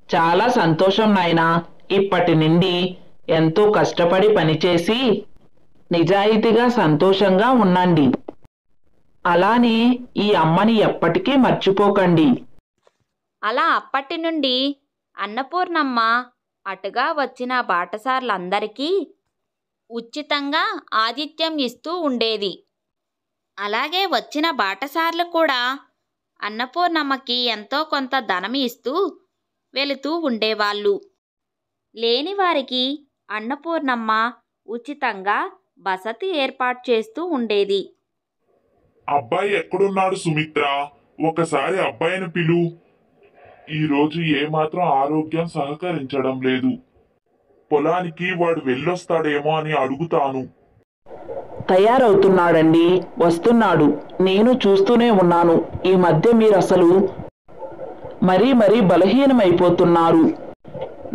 చాలా సంతోషం నాయనా. ఇప్పటి నుండి ఎంతో కష్టపడి పనిచేసి నిజాయితీగా సంతోషంగా ఉండండి. అలానే ఈ అమ్మని ఎప్పటికీ మర్చిపోకండి. అలా అప్పటి నుండి అన్నపూర్ణమ్మ అటుగా వచ్చిన బాటసార్లందరికీ ఉచితంగా ఆతిథ్యం ఇస్తూ ఉండేది. అలాగే వచ్చిన బాటసార్లు కూడా అన్నపూర్ణమ్మకి ఎంతో కొంత ధనం ఇస్తూ వెళుతూ ఉండేవాళ్ళు. లేని వారికి అన్నపూర్ణమ్మ ఉచితంగా వసతి ఏర్పాటు చేస్తూ ఉండేది. అబ్బాయి ఎక్కడున్నాడు సుమిత్ర? ఒకసారి అబ్బాయిని పిలు. ఈరోజు ఏమాత్రం ఆరోగ్యం సహకరించడం లేదు. పొలానికి వాడు వెళ్ళొస్తాడేమో అని అడుగుతాను. తయారవుతున్నాడండి, వస్తున్నాడు. నేను చూస్తూనే ఉన్నాను. ఈ మధ్య మీరు అసలు మరీ బలహీనమైపోతున్నారు.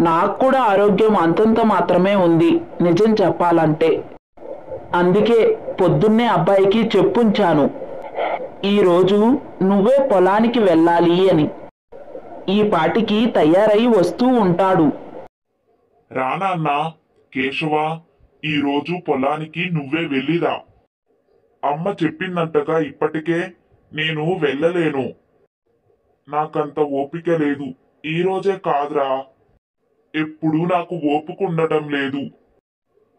నాకు కూడా ఆరోగ్యం అంతంత మాత్రమే ఉంది నిజం చెప్పాలంటే. అందుకే పొద్దున్నే అబ్బాయికి చెప్పుంచాను, ఈరోజు నువ్వే పొలానికి వెళ్ళాలి అని. ఈ పాటికి తయారై వస్తూ ఉంటాడు. రానాన్నా కేశవ, ఈరోజు పొలానికి నువ్వే వెళ్ళిరా. అమ్మ చెప్పిందంటగా ఇప్పటికే నేను వెళ్ళలేను. నాకంత ఓపిక లేదు. ఈరోజే కాదురా, ఎప్పుడూ నాకు ఓపిక ఉండటం లేదు.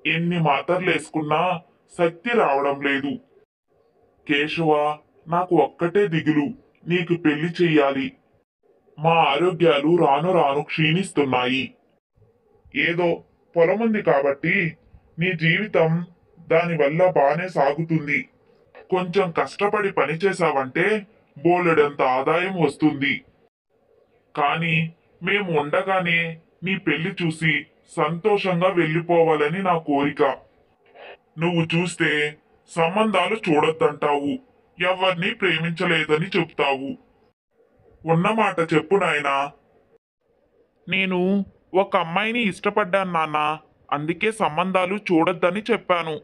ఎన్ని మాత్రలేసుకున్నా శక్తి రావడం లేదు. కేశవ, నాకు ఒక్కటే దిగులు, నీకు పెళ్లి చెయ్యాలి. మా ఆరోగ్యాలు రాను రాను క్షీణిస్తున్నాయి. ఏదో పొలముంది కాబట్టి నీ జీవితం దానివల్ల బానే సాగుతుంది. కొంచెం కష్టపడి పని చేశావంటే బోలెడంత ఆదాయం వస్తుంది. కానీ మేము ఉండగానే నీ పెళ్లి చూసి సంతోషంగా వెళ్ళిపోవాలని నా కోరిక. నువ్వు చూస్తే సంబంధాలు చూడొద్దంటావు, ఎవరిని ప్రేమించలేదని చెప్తావు. ఉన్నమాట చెప్పు నాయనా. నేను ఒక అమ్మాయిని ఇష్టపడ్డాను నాన్న, అందుకే సంబంధాలు చూడొద్దని చెప్పాను.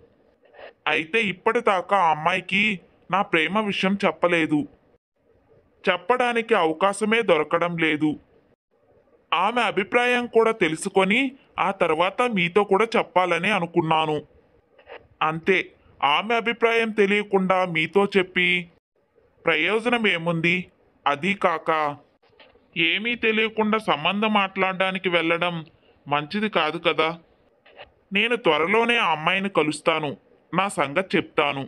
అయితే ఇప్పటిదాకా ఆ అమ్మాయికి నా ప్రేమ విషయం చెప్పలేదు. చెప్పడానికి అవకాశమే దొరకడం లేదు. ఆమె అభిప్రాయం కూడా తెలుసుకొని ఆ తర్వాత మీతో కూడా చెప్పాలని అనుకున్నాను. అంతే, ఆమె అభిప్రాయం తెలియకుండా మీతో చెప్పి ప్రయోజనం ఏముంది? అదీ కాక ఏమీ తెలియకుండా సంబంధం మాట్లాడడానికి వెళ్ళడం మంచిది కాదు కదా. నేను త్వరలోనే ఆ అమ్మాయిని కలుస్తాను, నా సంగతి చెప్తాను.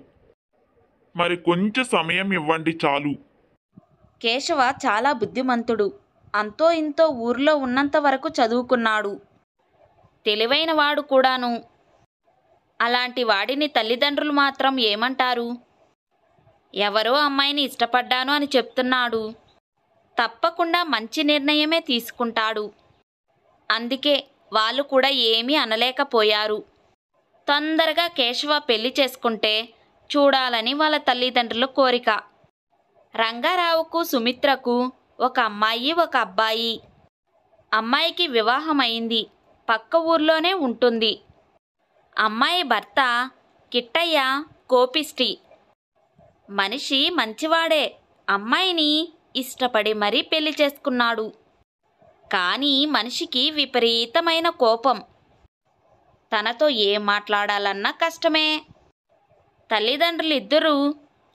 మరి కొంచెం సమయం ఇవ్వండి చాలు. కేశవ చాలా బుద్ధిమంతుడు. అంతో ఇంతో ఊర్లో ఉన్నంత వరకు చదువుకున్నాడు. తెలివైన వాడు కూడాను. అలాంటి వాడిని తల్లిదండ్రులు మాత్రం ఏమంటారు? ఎవరో అమ్మాయిని ఇష్టపడ్డాను అని చెప్తున్నాడు. తప్పకుండా మంచి నిర్ణయమే తీసుకుంటాడు. అందుకే వాళ్ళు కూడా ఏమీ అనలేకపోయారు. తొందరగా కేశవ పెళ్లి చేసుకుంటే చూడాలని వాళ్ళ తల్లిదండ్రుల కోరిక. రంగారావుకు సుమిత్రకు ఒక అమ్మాయి ఒక అబ్బాయి. అమ్మాయికి వివాహమైంది, పక్క ఊర్లోనే ఉంటుంది. అమ్మాయి భర్త కిట్టయ్య కోపిష్టి మనిషి, మంచివాడే. అమ్మాయిని ఇష్టపడి మరీ పెళ్లి చేసుకున్నాడు. కానీ మనిషికి విపరీతమైన కోపం. తనతో ఏం మాట్లాడాలన్నా కష్టమే. తల్లిదండ్రులు ఇద్దరూ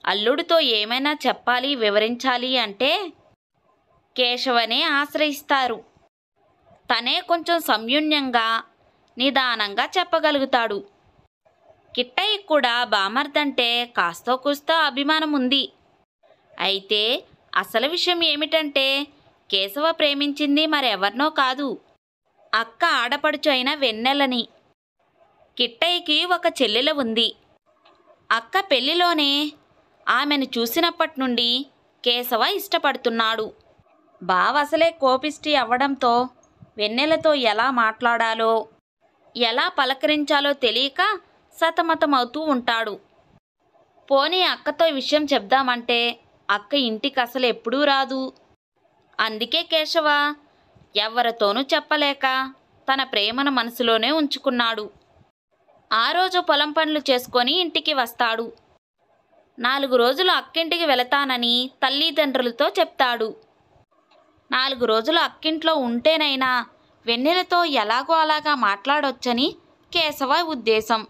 అల్లుడితో ఏమైనా చెప్పాలి, వివరించాలి అంటే కేశవనే ఆశ్రయిస్తారు. తనే కొంచెం సంయున్యంగా నిదానంగా చెప్పగలుగుతాడు. కిట్టయ్య కూడా బామర్దంటే కాస్తో కూస్తో అభిమానం ఉంది. అయితే అసలు విషయం ఏమిటంటే కేశవ ప్రేమించింది మరెవరినో కాదు, అక్క ఆడపడుచు అయిన వెన్నెలని. కిట్టయ్యకి ఒక చెల్లెలు ఉంది. అక్క పెళ్లిలోనే ఆమెను చూసినప్పటి నుండి కేశవ ఇష్టపడుతున్నాడు. బావ అసలే కోపిష్టి అవ్వడంతో వెన్నెలతో ఎలా మాట్లాడాలో, ఎలా పలకరించాలో తెలియక సతమతమవుతూ ఉంటాడు. పోనీ అక్కతో విషయం చెప్దామంటే అక్క ఇంటికి అసలు ఎప్పుడూ రాదు. అందుకే కేశవ ఎవరితోనూ చెప్పలేక తన ప్రేమను మనసులోనే ఉంచుకున్నాడు. ఆ రోజు పొలం పనులు చేసుకొని ఇంటికి వస్తాడు. 4 రోజులు అక్కింటికి వెళతానని తల్లిదండ్రులతో చెప్తాడు. 4 రోజులు అక్కింట్లో ఉంటేనైనా వెన్నెలతో ఎలాగో అలాగా మాట్లాడొచ్చని కేశవ ఉద్దేశం.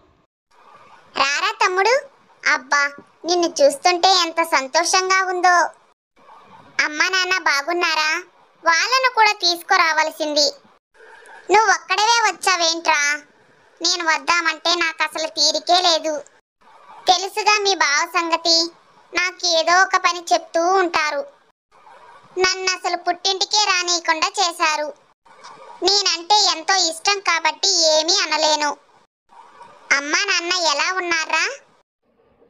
రారా తమ్ముడు. అబ్బా, నిన్ను చూస్తుంటే ఎంత సంతోషంగా ఉందో. అమ్మా నాన్న బాగున్నారా? వాళ్ళను కూడా తీసుకురావాల్సింది. నువ్వు ఒక్కడవే వచ్చావేంట్రా? నేను వద్దామంటే నాకు అసలు తీరికే లేదు. తెలుసుగా మీ బావ సంగతి. నాకు ఏదో ఒక పని చెప్తూ ఉంటారు. నన్ను అసలు పుట్టింటికే రానీయకుండా చేశారు. నేనంటే ఎంతో ఇష్టం కాబట్టి ఏమీ అనలేను. అమ్మా నాన్న ఎలా ఉన్నారా?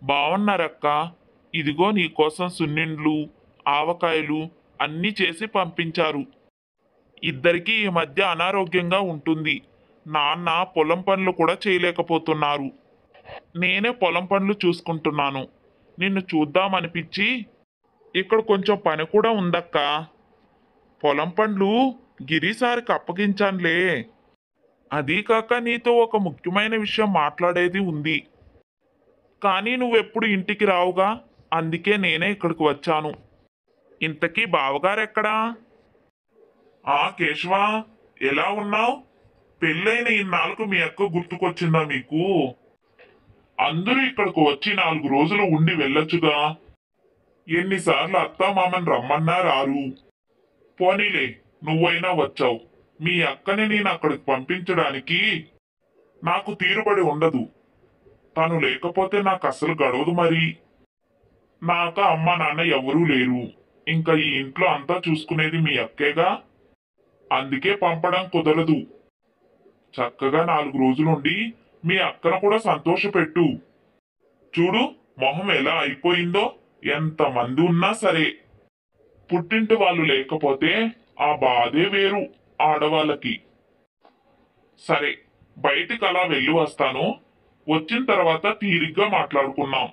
బాగున్నారక్క. ఇదిగో నీకోసం సున్నిండ్లు, ఆవకాయలు అన్నీ చేసి పంపించారు. ఇద్దరికీ ఈ మధ్య అనారోగ్యంగా ఉంటుంది. నాన్న పొలం పనులు కూడా చేయలేకపోతున్నారు. నేనే పొలం పనులు చూసుకుంటున్నాను. నిన్ను చూద్దామనిపించి ఇక్కడ కొంచెం పని కూడా ఉందక్క. పొలం పనులు గిరిసారికి అప్పగించానులే. అదీ కాక నీతో ఒక ముఖ్యమైన విషయం మాట్లాడేది ఉంది. కానీ నువ్వెప్పుడు ఇంటికి రావుగా, అందుకే నేనే ఇక్కడికి వచ్చాను. ఇంతకీ బావగారెక్కడా? కేశవా, ఎలా ఉన్నావు? పెళ్ళైన ఇన్నాళ్ళకు మీ అక్క గుర్తుకొచ్చిందా మీకు? అందరూ ఇక్కడికి వచ్చి 4 రోజులు ఉండి వెళ్ళొచ్చుగా. ఎన్నిసార్లు అత్తా మామని రమ్మన్నా రారు. పోనీలే, నువ్వైనా వచ్చావు. మీ అక్కని నేను అక్కడికి పంపించడానికి నాకు తీరుబడి ఉండదు. తను లేకపోతే నాకు అస్సలు గడవదు. మరి నాక అమ్మ నాన్న ఎవరూ లేరు. ఇంకా ఈ ఇంట్లో అంతా చూసుకునేది మీ అక్కేగా. అందుకే పంపడం కుదరదు. చక్కగా 4 రోజులుండి మీ అక్కను కూడా సంతోషపెట్టు. చూడు మొహం ఎలా అయిపోయిందో. ఎంతమంది ఉన్నా సరే పుట్టింటి వాళ్ళు లేకపోతే ఆ బాధే వేరు ఆడవాళ్ళకి. సరే, బయటికి అలా వెళ్ళి వస్తాను. వచ్చిన తర్వాత తీరిగ్గా మాట్లాడుకున్నాం.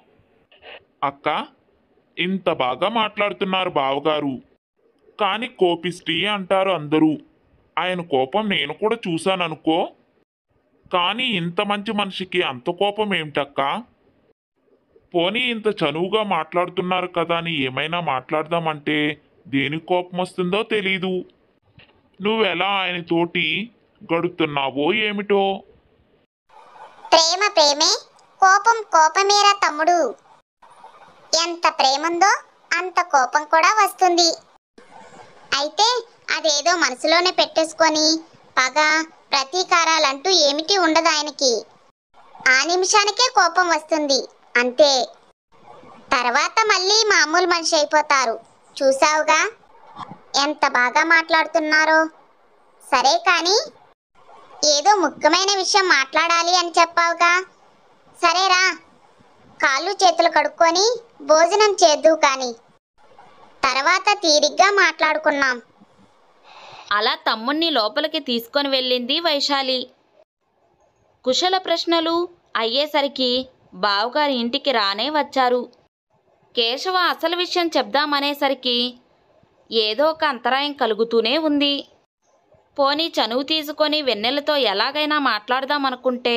అక్క, ఇంత బాగా మాట్లాడుతున్నారు బావగారు, కానీ కోపిష్టి అంటారు అందరూ. ఆయన కోపం నేను కూడా చూశాననుకో. కానీ ఇంత మంచి మనిషికి అంత కోపం ఏమిటక్కా? పోనీ ఇంత చనువుగా మాట్లాడుతున్నారు కదా అని ఏమైనా మాట్లాడదామంటే దేనికి కోపం వస్తుందో తెలీదు. నువ్వెలా ఆయనతోటి గడుపుతున్నావో ఏమిటో. ప్రేమ ప్రేమే, కోపం కోపమేరా తమ్ముడు. ఎంత ప్రేముందో అంత కోపం కూడా వస్తుంది. అయితే అదేదో మనసులోనే పెట్టేసుకొని పగ ప్రతీకారాలంటూ ఏమిటి ఉండదు ఆయనకి. ఆ నిమిషానికే కోపం వస్తుంది అంతే. తర్వాత మళ్ళీ మామూలు మనిషి అయిపోతారు. చూసావుగా ఎంత బాగా మాట్లాడుతున్నారో. సరే కానీ ఏదో ముఖ్యమైన విషయం మాట్లాడాలి అని చెప్పావుగా. సరేరా, కాళ్ళు చేతులు కడుక్కొని భోజనం చేద్దువు కానీ. తర్వాత తీరిగ్గా మాట్లాడుకున్నాం. అలా తమ్ముణ్ణి లోపలికి తీసుకొని వెళ్ళింది వైశాలి. కుశల ప్రశ్నలు అయ్యేసరికి బావగారి ఇంటికి రానే వచ్చారు. కేశవ అసలు విషయం చెప్దామనేసరికి ఏదో ఒక అంతరాయం కలుగుతూనే ఉంది. పోనీ చనువు తీసుకొని వెన్నెలతో ఎలాగైనా మాట్లాడదామనుకుంటే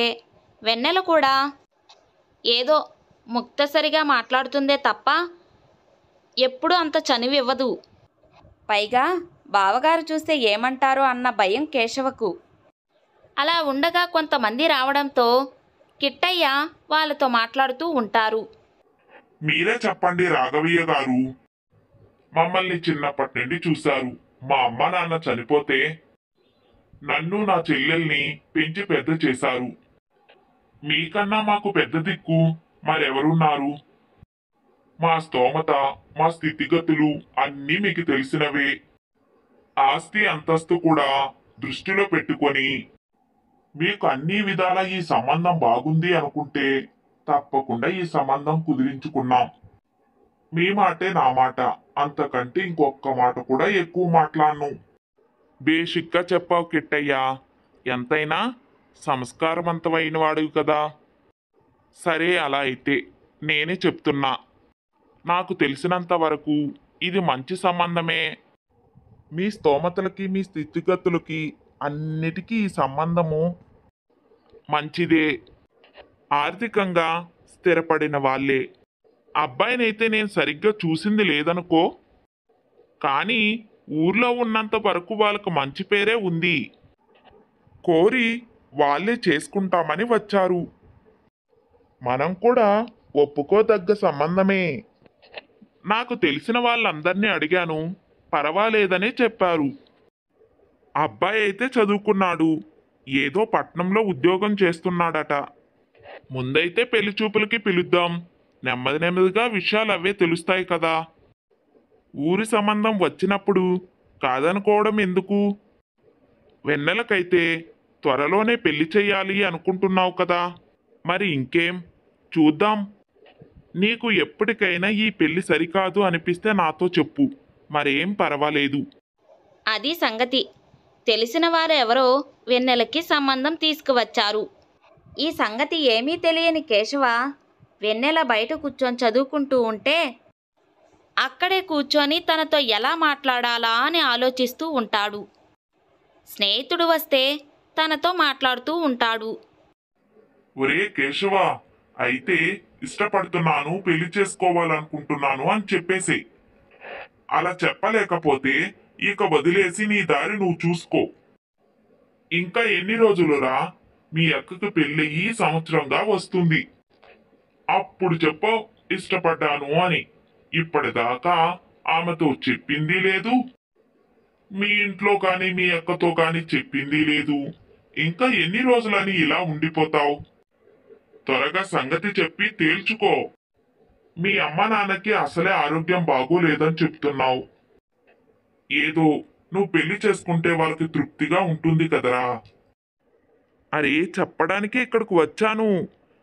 వెన్నెల కూడా ఏదో ముక్తసరిగా మాట్లాడుతుందే తప్ప ఎప్పుడూ అంత చనువివ్వదు. పైగా బావగారు చూస్తే ఏమంటారో అన్న భయం కేశవకు. అలా ఉండగా కొంతమంది రావడంతో కిట్టయ్య వాళ్ళతో మాట్లాడుతూ ఉంటారు. మీరే చెప్పండి రాఘవయ్య గారు. మమ్మల్ని చిన్నప్పటి నుండి చూశారు. మా అమ్మ నాన్న చనిపోతే నన్ను నా చెల్లెల్ని పెంచి పెద్ద చేశారు. మీకన్నా మాకు పెద్ద దిక్కు మరెవరున్నారు? మా స్తోమత, మా స్థితిగతులు అన్నీ మీకు తెలిసినవే. ఆస్తి అంతస్తు కూడా దృష్టిలో పెట్టుకొని మీకు అన్ని విధాల ఈ సంబంధం బాగుంది అనుకుంటే తప్పకుండా ఈ సంబంధం కుదిరించుకున్నాం. మీ మాటే నా మాట, అంతకంటే ఇంకొక్క మాట కూడా ఎక్కువ మాట్లాడను. బేసిక్గా చెప్పావు కిట్టయ్యా. ఎంతైనా సంస్కారవంతమైన వాడివి కదా. సరే, అలా అయితే నేనే చెప్తున్నా. నాకు తెలిసినంత వరకు ఇది మంచి సంబంధమే. మీ స్తోమతలకి మీ స్థితిగతులకి అన్నిటికీ ఈ సంబంధము మంచిదే. ఆర్థికంగా స్థిరపడిన వాళ్ళే. అబ్బాయినైతే నేను సరిగ్గా చూసింది లేదనుకో, కానీ ఊర్లో ఉన్నంత వరకు వాళ్ళకు మంచి పేరే ఉంది. కోరి వాళ్ళే చేసుకుంటామని వచ్చారు. మనం కూడా ఒప్పుకోదగ్గ సంబంధమే. నాకు తెలిసిన వాళ్ళందరినీ అడిగాను, పర్వాలేదనే చెప్పారు. అబ్బాయి అయితే చదువుకున్నాడు, ఏదో పట్నంలో ఉద్యోగం చేస్తున్నాడట. ముందైతే పెళ్లి చూపులకి పిలుద్దాం. నెమ్మది నెమ్మదిగా విషయాలు అవే తెలుస్తాయి కదా. ఊరి సంబంధం వచ్చినప్పుడు కాదనుకోవడం ఎందుకు? వెన్నెలకైతే త్వరలోనే పెళ్లి చెయ్యాలి అనుకుంటున్నావు కదా. మరి ఇంకేం, చూద్దాం. నీకు ఎప్పటికైనా ఈ పెళ్లి సరికాదు అనిపిస్తే నాతో చెప్పు, మరేం పర్వాలేదు. అది సంగతి. తెలిసిన వారెవరో వెన్నెలకి సంబంధం తీసుకువచ్చారు. ఈ సంగతి ఏమీ తెలియని కేశవ వెన్నెల బయట కూర్చొని చదువుకుంటూ ఉంటే అక్కడే కూర్చొని తనతో ఎలా మాట్లాడాలా అని ఆలోచిస్తూ ఉంటాడు. స్నేహితుడు వస్తే తనతో మాట్లాడుతూ ఉంటాడు. ఒరే కేశవ, అయితే ఇష్టపడుతున్నాను, పెళ్లి చేసుకోవాలనుకుంటున్నాను అని చెప్పేసి. అలా చెప్పలేకపోతే ఇక వదిలేసి నీ దారి నువ్వు చూసుకో. ఇంకా ఎన్ని రోజులురా? మీ అక్కకు పెళ్ళయి సంవత్సరంగా వస్తుంది. అప్పుడు చెప్పు ఇష్టపడ్డాను అని. ఇప్పటిదాకా ఆమెతో చెప్పింది లేదు, మీ ఇంట్లో కానీ మీ అక్కతో కానీ చెప్పింది లేదు. ఇంకా ఎన్ని రోజులని ఇలా ఉండిపోతావు? త్వరగా సంగతి చెప్పి తేల్చుకో. మీ అమ్మ నాన్నకి అసలే ఆరోగ్యం బాగోలేదని చెప్తున్నావు. ఏదో నువ్వు పెళ్లి చేసుకుంటే వాళ్ళకి తృప్తిగా ఉంటుంది కదరా. అరే చెప్పడానికే ఇక్కడికి వచ్చాను.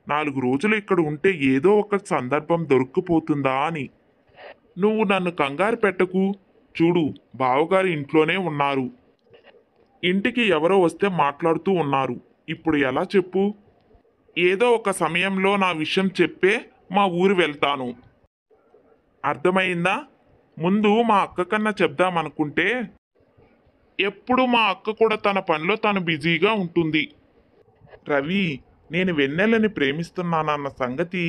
4 రోజులు ఇక్కడ ఉంటే ఏదో ఒక సందర్భం దొరికిపోతుందా అని. నువ్వు నన్ను కంగారు పెట్టకు. చూడు, బావగారు ఇంట్లోనే ఉన్నారు. ఇంటికి ఎవరో వస్తే మాట్లాడుతూ ఉన్నారు. ఇప్పుడు ఎలా చెప్పు? ఏదో ఒక సమయంలో నా విషయం చెప్పే మా ఊరు వెళ్తాను. అర్థమైందా? ముందు మా అక్క కన్నా చెప్దామనుకుంటే ఎప్పుడు మా అక్క కూడా తన పనిలో తను బిజీగా ఉంటుంది. రవి, నేను వెన్నెలని ప్రేమిస్తున్నానన్న సంగతి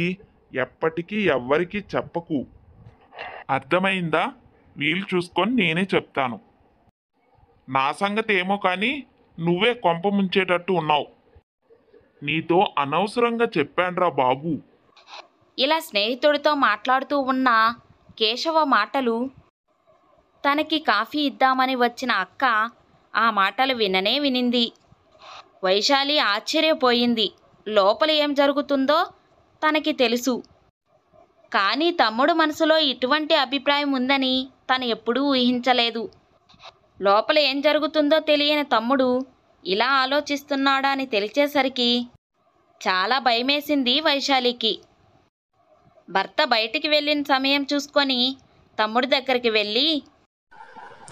ఎప్పటికీ ఎవ్వరికీ చెప్పకు. అర్థమైందా? వీలు చూసుకొని నేనే చెప్తాను. నా సంగతి ఏమో కానీ నువ్వే కొంప ముంచేటట్టు ఉన్నావు. నీతో అనవసరంగా చెప్పాన్రా బాబు. ఇలా స్నేహితుడితో మాట్లాడుతూ ఉన్న కేశవ మాటలు తనకి కాఫీ ఇద్దామని వచ్చిన అక్క ఆ మాటలు విననే వినింది. వైశాలి ఆశ్చర్యపోయింది. లోపల ఏం జరుగుతుందో తనకి తెలుసు. కానీ తమ్ముడు మనసులో ఇటువంటి అభిప్రాయం ఉందని తను ఎప్పుడూ ఊహించలేదు. లోపల ఏం జరుగుతుందో తెలియని తమ్ముడు ఇలా ఆలోచిస్తున్నాడా అని తెలిసేసరికి చాలా భయమేసింది వైశాలికి. భర్త బయటికి వెళ్ళిన సమయం చూసుకొని తమ్ముడి దగ్గరికి వెళ్ళి,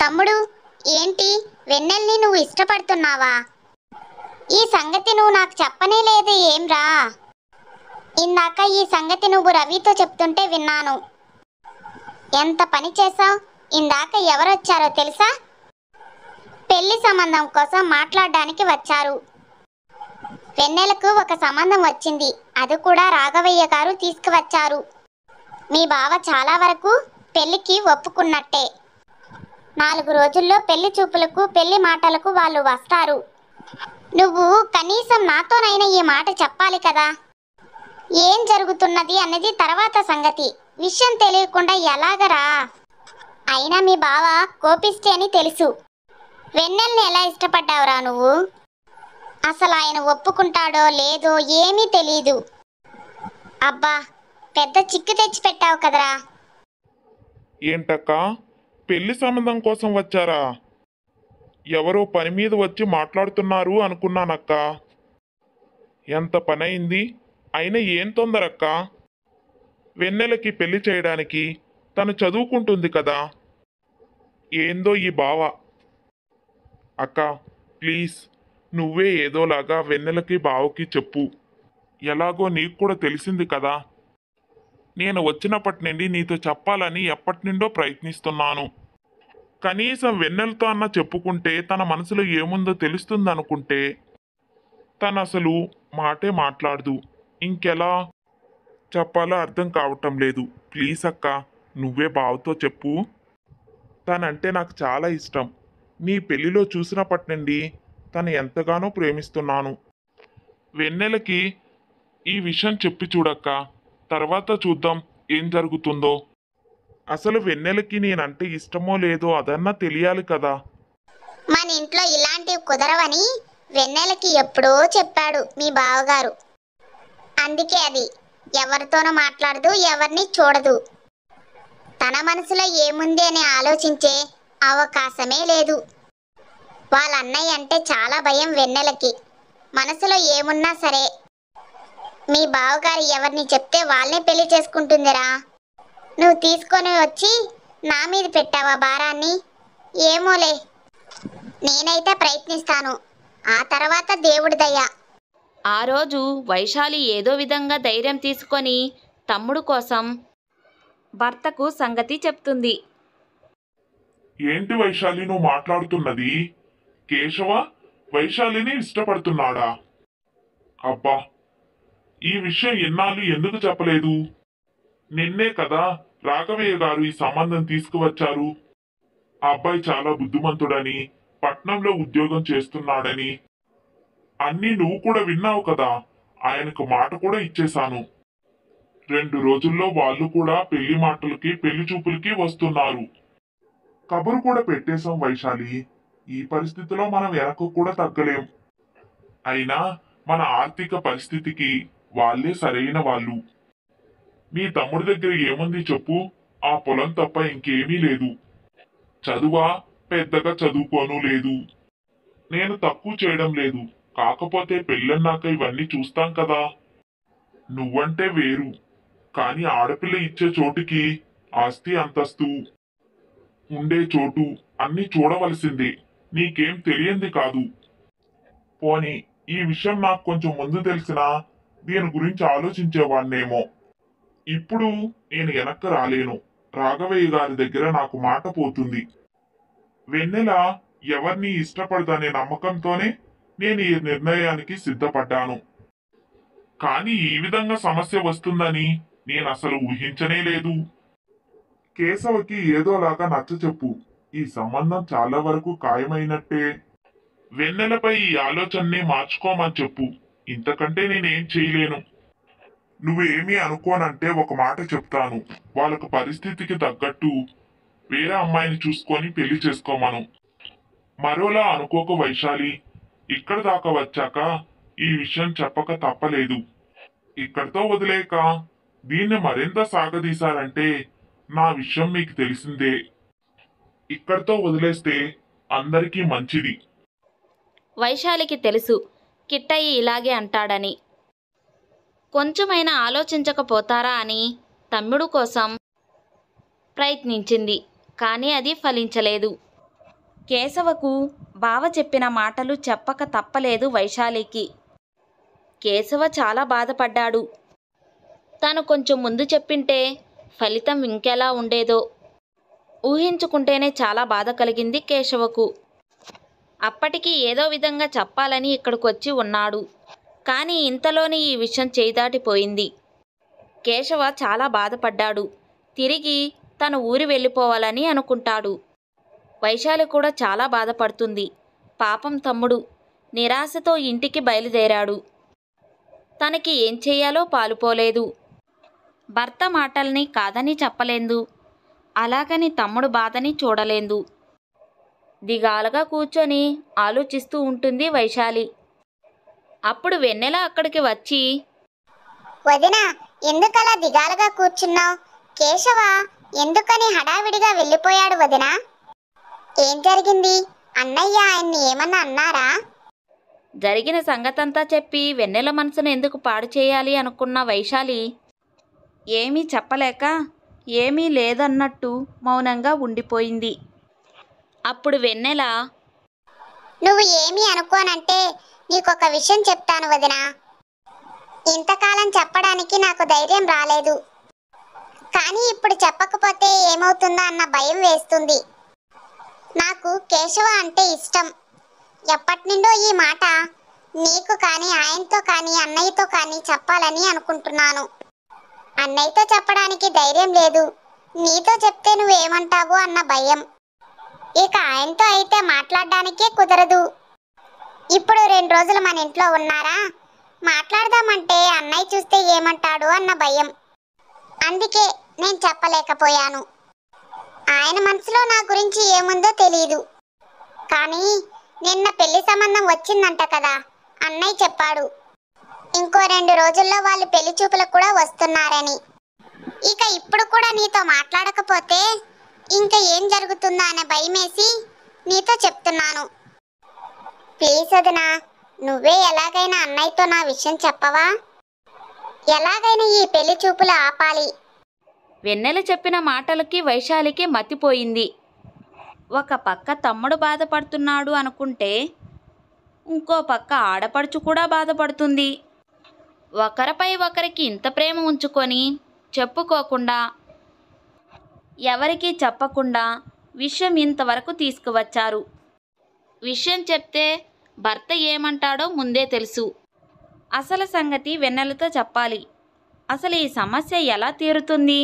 తమ్ముడు, ఏంటి వెన్నెల్ని నువ్వు ఇష్టపడుతున్నావా? ఈ సంగతి నువ్వు నాకు చెప్పనే లేదు ఏంరా? ఇందాక ఈ సంగతి నువ్వు రవితో చెప్తుంటే విన్నాను. ఎంత పని చేసావు? ఇందాక ఎవరొచ్చారో తెలుసా? పెళ్లి సంబంధం కోసం మాట్లాడడానికి వచ్చారు. వెన్నెలకు ఒక సంబంధం వచ్చింది. అది కూడా రాఘవయ్య గారు తీసుకువచ్చారు. మీ బావ చాలా వరకు పెళ్లికి ఒప్పుకున్నట్టే. 4 రోజుల్లో పెళ్లి చూపులకు పెళ్లి మాటలకు వాళ్ళు వస్తారు. నువ్వు కనీసం నాతోనైనా ఈ మాట చెప్పాలి కదా. ఏం జరుగుతున్నది అన్నది తర్వాత సంగతి. విషయం తెలియకుండా ఎలాగరా? అయినా మీ బావ కోపిష్టి అని తెలుసు. వెన్నెల్ని ఎలా ఇష్టపడ్డావురా నువ్వు? అసలు ఆయన ఒప్పుకుంటాడో లేదో ఏమీ తెలీదు. అబ్బా, పెద్ద చిక్కు తెచ్చి పెట్టావు కదరా. ఏంటక్క, పెళ్లి సంబంధం కోసం వచ్చారా? ఎవరో పని మీద వచ్చి మాట్లాడుతున్నారు అనుకున్నానక్క. ఎంత పని అయింది? అయినా ఏం తొందరక్క? వెన్నెలకి పెళ్లి చేయడానికి తను చదువుకుంటుంది కదా. ఏందో ఈ బావ. అక్క ప్లీజ్, నువ్వే ఏదోలాగా వెన్నెలకి బావకి చెప్పు. ఎలాగో నీకు కూడా తెలిసింది కదా. నేను వచ్చినప్పటి నుండి నీతో చెప్పాలని ఎప్పటి నుండో ప్రయత్నిస్తున్నాను. కనీసం వెన్నెలతో అన్న చెప్పుకుంటే తన మనసులో ఏముందో తెలుస్తుందనుకుంటే తను అసలు మాటే మాట్లాడదు. ఇంకెలా చెప్పాలో అర్థం కావటం లేదు. ప్లీజ్ అక్క, నువ్వే బావతో చెప్పు. తనంటే నాకు చాలా ఇష్టం. నీ పెళ్లిలో చూసినప్పటి నుండి తను ఎంతగానో ప్రేమిస్తున్నాను. వెన్నెలకి ఈ విషయం చెప్పి చూడక్క. తర్వాత చూద్దాం ఏం జరుగుతుందో. అసలు వెన్నెలకి నేనంటే ఇష్టమో లేదో అదన్నా తెలియాలి కదా. మన ఇంట్లో ఇలాంటివి కుదరవని వెన్నెలకి ఎప్పుడో చెప్పాడు మీ బావగారు. అందుకే అది ఎవరితోనూ మాట్లాడదు, ఎవరిని చూడదు. తన మనసులో ఏముంది అని ఆలోచించే అవకాశమే లేదు. వాళ్ళ అన్నయ్య అంటే చాలా భయం వెన్నెలకి. మనసులో ఏమున్నా సరే మీ బావగారు ఎవరిని చెప్తే వాళ్ళనే పెళ్లి చేసుకుంటుందిరా. నువ్వు తీసుకొని వచ్చి నా మీద పెట్టావా భారాన్ని? ఏమోలే, నేనైతే ప్రయత్నిస్తాను. ఆ తర్వాత దేవుడి దయ. ఆ రోజు వైశాలి ఏదో విధంగా ధైర్యం తీసుకొని తమ్ముడు కోసం భర్తకు సంగతి చెప్తుంది. ఏంటి వైశాలి నువ్వు మాట్లాడుతున్నది? కేశవ వైశాలిని ఇష్టపడుతున్నాడా? అబ్బా, ఈ విషయం ఎన్నాళ్ళు ఎందుకు చెప్పలేదు? నిన్నే కదా రాఘవయ్య గారు ఈ సంబంధం తీసుకువచ్చారు. ఆ అబ్బాయి చాలా బుద్ధిమంతుడని, పట్నంలో ఉద్యోగం చేస్తున్నాడని అన్నీ నువ్వు కూడా విన్నావు కదా. ఆయనకు మాట కూడా ఇచ్చేశాను. 2 రోజుల్లో వాళ్ళు కూడా పెళ్లి మాటలకి పెళ్లి చూపులకి వస్తున్నారు. కబురు కూడా పెట్టేశాం వైశాలి. ఈ పరిస్థితిలో మనం వెనక్కు కూడా తగ్గలేం. అయినా మన ఆర్థిక పరిస్థితికి వాళ్ళే సరైన వాళ్ళు. మీ తమ్ముడి దగ్గర ఏముంది చెప్పు? ఆ పొలం తప్ప ఇంకేమీ లేదు. చదువా పెద్దగా చదువుకోను లేదు. నేను తక్కువ చేయడం లేదు, కాకపోతే పెళ్ళన్నాక ఇవన్నీ చూస్తాం కదా. నువ్వంటే వేరు, కానీ ఆడపిల్ల ఇచ్చే చోటుకి ఆస్తి అంతస్తు ఉండే చోటు అన్నీ చూడవలసిందే. నీకేం తెలియంది కాదు. పోనీ ఈ విషయం నాకు కొంచెం ముందు తెలిసినా దీని గురించి ఆలోచించేవాణ్ణేమో. ఇప్పుడు నేను వెనక్కి రాలేను. రాఘవయ్య గారి దగ్గర నాకు మాట పోతుంది. వెన్నెల ఎవరిని ఇష్టపడదనే నమ్మకంతోనే నేను ఈ నిర్ణయానికి సిద్ధపడ్డాను. కానీ ఈ విధంగా సమస్య వస్తుందని నేను అసలు ఊహించనే లేదు. కేశవకి ఏదోలాగా నచ్చచెప్పు. ఈ సంబంధం చాలా వరకు ఖాయమైనట్టే. వెన్నెలపై ఈ ఆలోచనని మార్చుకోమని చెప్పు. ఇంతకంటే నేనేం చేయలేను. నువ్వేమీ అనుకోనంటే ఒక మాట చెప్తాను. వాళ్ళకు పరిస్థితికి తగ్గట్టు వేరే అమ్మాయిని చూసుకొని పెళ్లి చేసుకోమను. మరోలా అనుకోక వైశాలి. ఇక్కడ దాకా వచ్చాక ఈ విషయం చెప్పక తప్పలేదు. ఇక్కడితో వదిలేక దీన్ని మరింత సాగదీశారంటే నా విషయం మీకు తెలిసిందే. ఇక్కడితో వదిలేస్తే అందరికీ మంచిది. వైశాలికి తెలుసు కిట్టయ్య ఇలాగే అంటాడని. కొంచెమైనా ఆలోచించకపోతారా అని తమ్ముడు కోసం ప్రయత్నించింది. కానీ అది ఫలించలేదు. కేశవకు బావ చెప్పిన మాటలు చెప్పక తప్పలేదు వైశాలికి. కేశవ చాలా బాధపడ్డాడు. తను కొంచెం ముందు చెప్పింటే ఫలితం ఇంకెలా ఉండేదో ఊహించుకుంటేనే చాలా బాధ కలిగింది కేశవకు. అప్పటికి ఏదో విధంగా చెప్పాలని ఇక్కడికొచ్చి ఉన్నాడు. కానీ ఇంతలోనే ఈ విషయం చేదాటిపోయింది. కేశవ చాలా బాధపడ్డాడు. తిరిగి తన ఊరి వెళ్ళిపోవాలని అనుకుంటాడు. వైశాలి కూడా చాలా బాధపడుతుంది. పాపం తమ్ముడు నిరాశతో ఇంటికి బయలుదేరాడు. తనకి ఏం చెయ్యాలో పాలుపోలేదు. భర్త మాటల్ని కాదని చెప్పలేదు. అలాగని తమ్ముడు బాధని చూడలేదు. దిగాలుగా కూర్చొని ఆలోచిస్తూ ఉంటుంది వైశాలి. అప్పుడు వెన్నెల అక్కడికి వచ్చి, వదినా, ఎందుకలా దిగాలుగా కూర్చున్నావు? కేశవ ఎందుకని హడావిడిగా వెళ్ళిపోయాడు వదినా? ఏం జరిగింది? అన్నయ్య ఆయన్ని ఏమన్నా అన్నారా? జరిగిన సంగతంతా చెప్పి వెన్నెల మనసును ఎందుకు పాడు చేయాలి అనుకున్న వైశాలి ఏమీ చెప్పలేక ఏమీ లేదన్నట్టు మౌనంగా ఉండిపోయింది. అప్పుడు వెన్నెల, నువ్వు ఏమీ అనుకోనంటే నీకొక విషయం చెప్తాను వదినా. ఇంతకాలం చెప్పడానికి నాకు ధైర్యం రాలేదు. కానీ ఇప్పుడు చెప్పకపోతే ఏమవుతుందో అన్న భయం వేస్తుంది. నాకు కేశవ అంటే ఇష్టం. ఎప్పటి నుండో ఈ మాట నీకు కానీ ఆయనతో కానీ అన్నయ్యతో కానీ చెప్పాలని అనుకుంటున్నాను. అన్నయ్యతో చెప్పడానికి ధైర్యం లేదు. నీతో చెప్తే నువ్వేమంటావు అన్న భయం. ఇక ఆయనతో అయితే మాట్లాడడానికే కుదరదు. ఇప్పుడు 2 రోజులు మన ఇంట్లో ఉన్నారా, మాట్లాడదామంటే అన్నయ్య చూస్తే ఏమంటాడు అన్న భయం. అందుకే నేను చెప్పలేకపోయాను. ఆయన మనసులో నా గురించి ఏముందో తెలియదు. కానీ నిన్న పెళ్లి సంబంధం వచ్చిందంట కదా, అన్నయ్య చెప్పాడు. ఇంకో 2 రోజుల్లో వాళ్ళు పెళ్లి చూపులకు కూడా వస్తున్నారని. ఇక ఇప్పుడు కూడా నీతో మాట్లాడకపోతే ఇంకా ఏం జరుగుతుందో అనే భయమేసి నీతో చెప్తున్నాను. ప్లీజ్ వదినా, నువ్వే ఎలాగైనా అన్నయ్యతో నా విషయం చెప్పవా? ఎలాగైనా ఈ పెళ్లి చూపులు ఆపాలి. వెన్నెల చెప్పిన మాటలకి వైశాలికి మతిపోయింది. ఒక పక్క తమ్ముడు బాధపడుతున్నాడు అనుకుంటే ఇంకో పక్క ఆడపడుచు కూడా బాధపడుతుంది. ఒకరిపై ఒకరికి ఇంత ప్రేమ ఉంచుకొని చెప్పుకోకుండా ఎవరికీ చెప్పకుండా విషయం ఇంతవరకు తీసుకువచ్చారు. విషయం చెప్తే భర్త ఏమంటాడో ముందే తెలుసు. అసలు సంగతి వెన్నెలతో చెప్పాలి. అసలు ఈ సమస్య ఎలా తీరుతుంది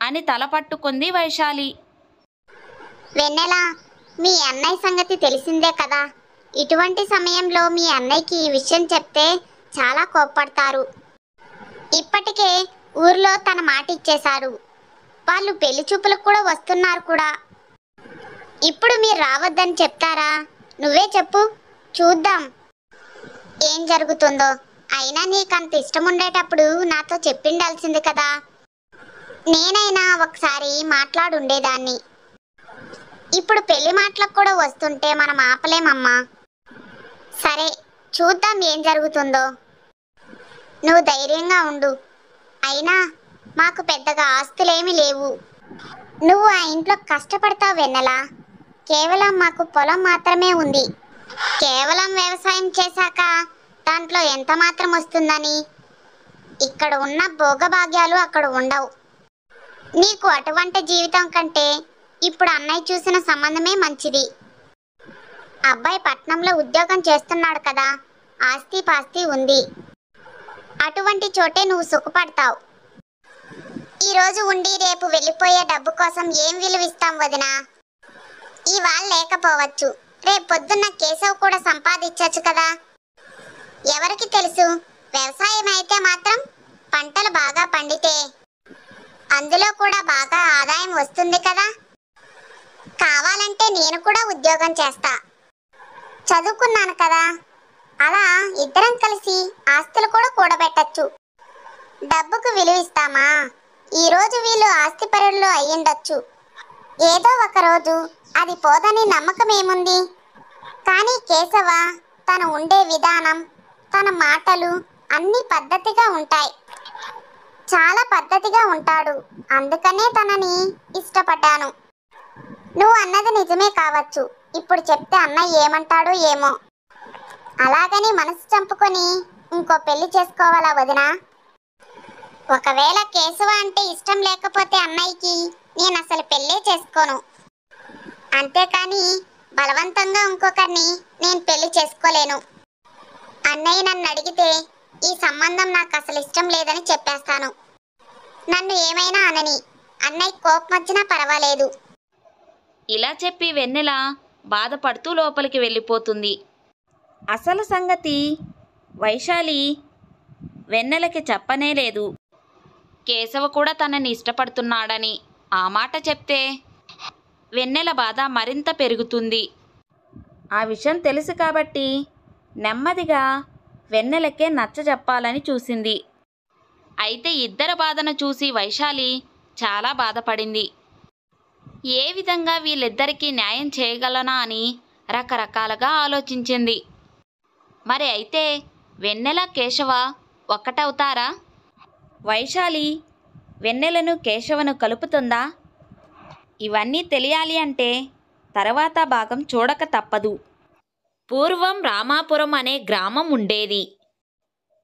అని తల పట్టుకుంది వైశాలి. వెన్నెల, మీ అన్నయ్య సంగతి తెలిసిందే కదా. ఇటువంటి సమయంలో మీ అన్నయ్యకి ఈ విషయం చెప్తే చాలా కోప్పడతారు. ఇప్పటికే ఊర్లో తన మాట ఇచ్చేశారు. వాళ్ళు పెళ్లి చూపులకు కూడా వస్తున్నారు కూడా. ఇప్పుడు మీరు రావద్దని చెప్తారా? నువ్వే చెప్పు, చూద్దాం ఏం జరుగుతుందో. అయినా నీకంత ఇష్టం ఉండేటప్పుడు నాతో చెప్పిండాల్సింది కదా. నేనైనా ఒకసారి మాట్లాడుండేదాన్ని. ఇప్పుడు పెళ్లి మాటలకు కూడా వస్తుంటే మనం ఆపలేమమ్మా. సరే, చూద్దాం ఏం జరుగుతుందో. నువ్వు ధైర్యంగా ఉండు. అయినా మాకు పెద్దగా ఆస్తులేమీ లేవు. నువ్వు ఆ ఇంట్లో కష్టపడతావు వెన్నెల. కేవలం మాకు పొలం మాత్రమే ఉంది. కేవలం వ్యవసాయం చేశాక దాంట్లో ఎంత మాత్రం వస్తుందని? ఇక్కడ ఉన్న భోగభాగ్యాలు అక్కడ ఉండవు. నీకు అటువంటి జీవితం కంటే ఇప్పుడు అన్నయ్య చూసిన సంబంధమే మంచిది. అబ్బాయి పట్నంలో ఉద్యోగం చేస్తున్నాడు కదా, ఆస్తి పాస్తి ఉంది. అటువంటి చోటే నువ్వు సుఖపడతావు. ఈరోజు ఉండి రేపు వెళ్ళిపోయే డబ్బు కోసం ఏం విలువిస్తాం వదినా? ఇవాళ లేకపోవచ్చు, రేపు పొద్దున్న కేశవ్ కూడా సంపాదించవచ్చు కదా. ఎవరికి తెలుసు, వ్యవసాయం అయితే మాత్రం పంటలు బాగా పండితే అందులో కూడా బాగా ఆదాయం వస్తుంది కదా. కావాలంటే నేను కూడా ఉద్యోగం చేస్తా. చదువుకున్నాను కదా, అలా ఇద్దరం కలిసి ఆస్తులు కూడా కూడబెట్టచ్చు. డబ్బుకు విలువిస్తామా? ఈరోజు వీళ్ళు ఆస్తిపరుల్లో అయ్యుండొచ్చు, ఏదో ఒక రోజు అది పోదని నమ్మకం ఏముంది? కానీ కేశవ తను ఉండే విధానం, తన మాటలు అన్నీ పద్ధతిగా ఉంటాయి. చాలా పద్ధతిగా ఉంటాడు. అందుకనే తనని ఇష్టపడ్డాను. నువ్వు అన్నది నిజమే కావచ్చు. ఇప్పుడు చెప్తే అన్నయ్య ఏమంటాడో ఏమో. అలాగని మనసు చంపుకొని ఇంకో పెళ్లి చేసుకోవాలా వదినా? ఒకవేళ కేశవ అంటే ఇష్టం లేకపోతే అన్నయ్యకి నేను అసలు పెళ్ళే చేసుకోను. అంతేకాని బలవంతంగా ఇంకొకరిని నేను పెళ్లి చేసుకోలేను. అన్నయ్య నన్ను అడిగితే ఈ సంబంధం నాకు అసలు ఇష్టం లేదని చెప్పేస్తాను. నన్ను ఏమైనా అనని, అన్నయ్య కోపం వచ్చినా పర్వాలేదు. ఇలా చెప్పి వెన్నెల బాధపడుతూ లోపలికి వెళ్ళిపోతుంది. అసలు సంగతి వైశాలి వెన్నెలకి చెప్పనే లేదు. కేశవ కూడా తనని ఇష్టపడుతున్నాడని ఆ మాట చెప్తే వెన్నెల బాధ మరింత పెరుగుతుంది. ఆ విషయం తెలుసు కాబట్టి నెమ్మదిగా వెన్నెలకే నచ్చజెప్పాలని చూసింది. అయితే ఇద్దరి బాధను చూసి వైశాలి చాలా బాధపడింది. ఏ విధంగా వీళ్ళిద్దరికీ న్యాయం చేయగలనా అని రకరకాలుగా ఆలోచించింది. మరి అయితే వెన్నెల కేశవ ఒక్కటవుతారా? వైశాలి వెన్నెలను కేశవను కలుపుతుందా? ఇవన్నీ తెలియాలి అంటే తర్వాత భాగం చూడక తప్పదు. పూర్వం రామాపురం అనే గ్రామం ఉండేది.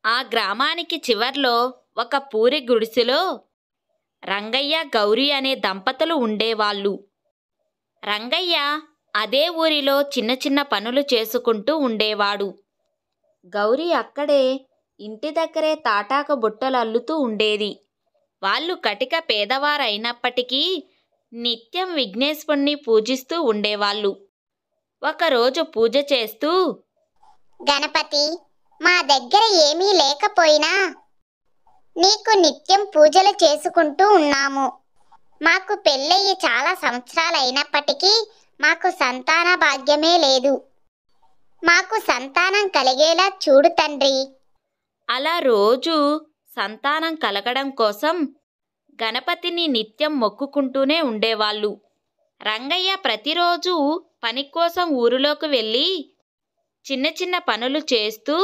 ఆ గ్రామానికి చివర్లో ఒక పూరి గుడిసెలో రంగయ్య గౌరీ అనే దంపతులు ఉండేవాళ్ళు. రంగయ్య అదే ఊరిలో చిన్న చిన్న పనులు చేసుకుంటూ ఉండేవాడు. గౌరీ అక్కడే ఇంటి దగ్గరే తాటాకు బుట్టలు అల్లుతూ ఉండేది. వాళ్ళు కటిక పేదవారైనప్పటికీ నిత్యం విఘ్నేశ్వరుణ్ణి పూజిస్తూ ఉండేవాళ్ళు. ఒకరోజు పూజ చేస్తూ, గణపతి, మా దగ్గర ఏమీ లేకపోయినా నీకు నిత్యం పూజలు చేసుకుంటూ ఉన్నాము. మాకు పెళ్ళయి చాలా సంవత్సరాలు అయినప్పటికీ మాకు సంతాన భాగ్యమే లేదు. మాకు సంతానం కలిగేలా చూడు తండ్రి. అలా రోజు సంతానం కలగడం కోసం గణపతిని నిత్యం మొక్కుకుంటూనే ఉండేవాళ్ళు. రంగయ్య ప్రతిరోజు పని కోసం ఊరిలోకి వెళ్ళి చిన్న చిన్న పనులు చేస్తూ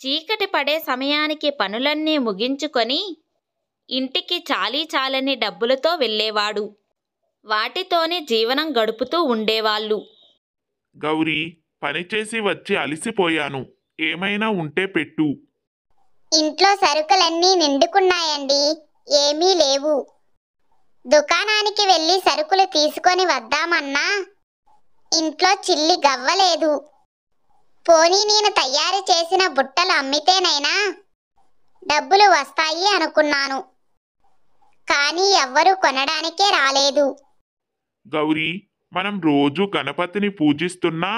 చీకటి పడే సమయానికి పనులన్నీ ముగించుకొని ఇంటికి చాలీ చాలని డబ్బులతో వెళ్ళేవాడు. వాటితోనే జీవనం గడుపుతూ ఉండేవాళ్ళు. గౌరీ, పనిచేసి వచ్చి అలసిపోయాను, ఏమైనా ఉంటే పెట్టు. ఇంట్లో సరుకులన్నీ నిండుకున్నాయండి, ఏమీ లేవు. దుకాణానికి వెళ్ళి సరుకులు తీసుకొని వద్దామన్నా ఇంట్లో చిల్లి గవ్వలేదు. పోనీ నేను తయారు చేసిన బుట్టలు అమ్మితేనైనా డబ్బులు వస్తాయి అనుకున్నాను. కానీ ఎవ్వరూ కొనడానికే రాలేదు. గౌరీ, మనం రోజు గణపతిని పూజిస్తున్నా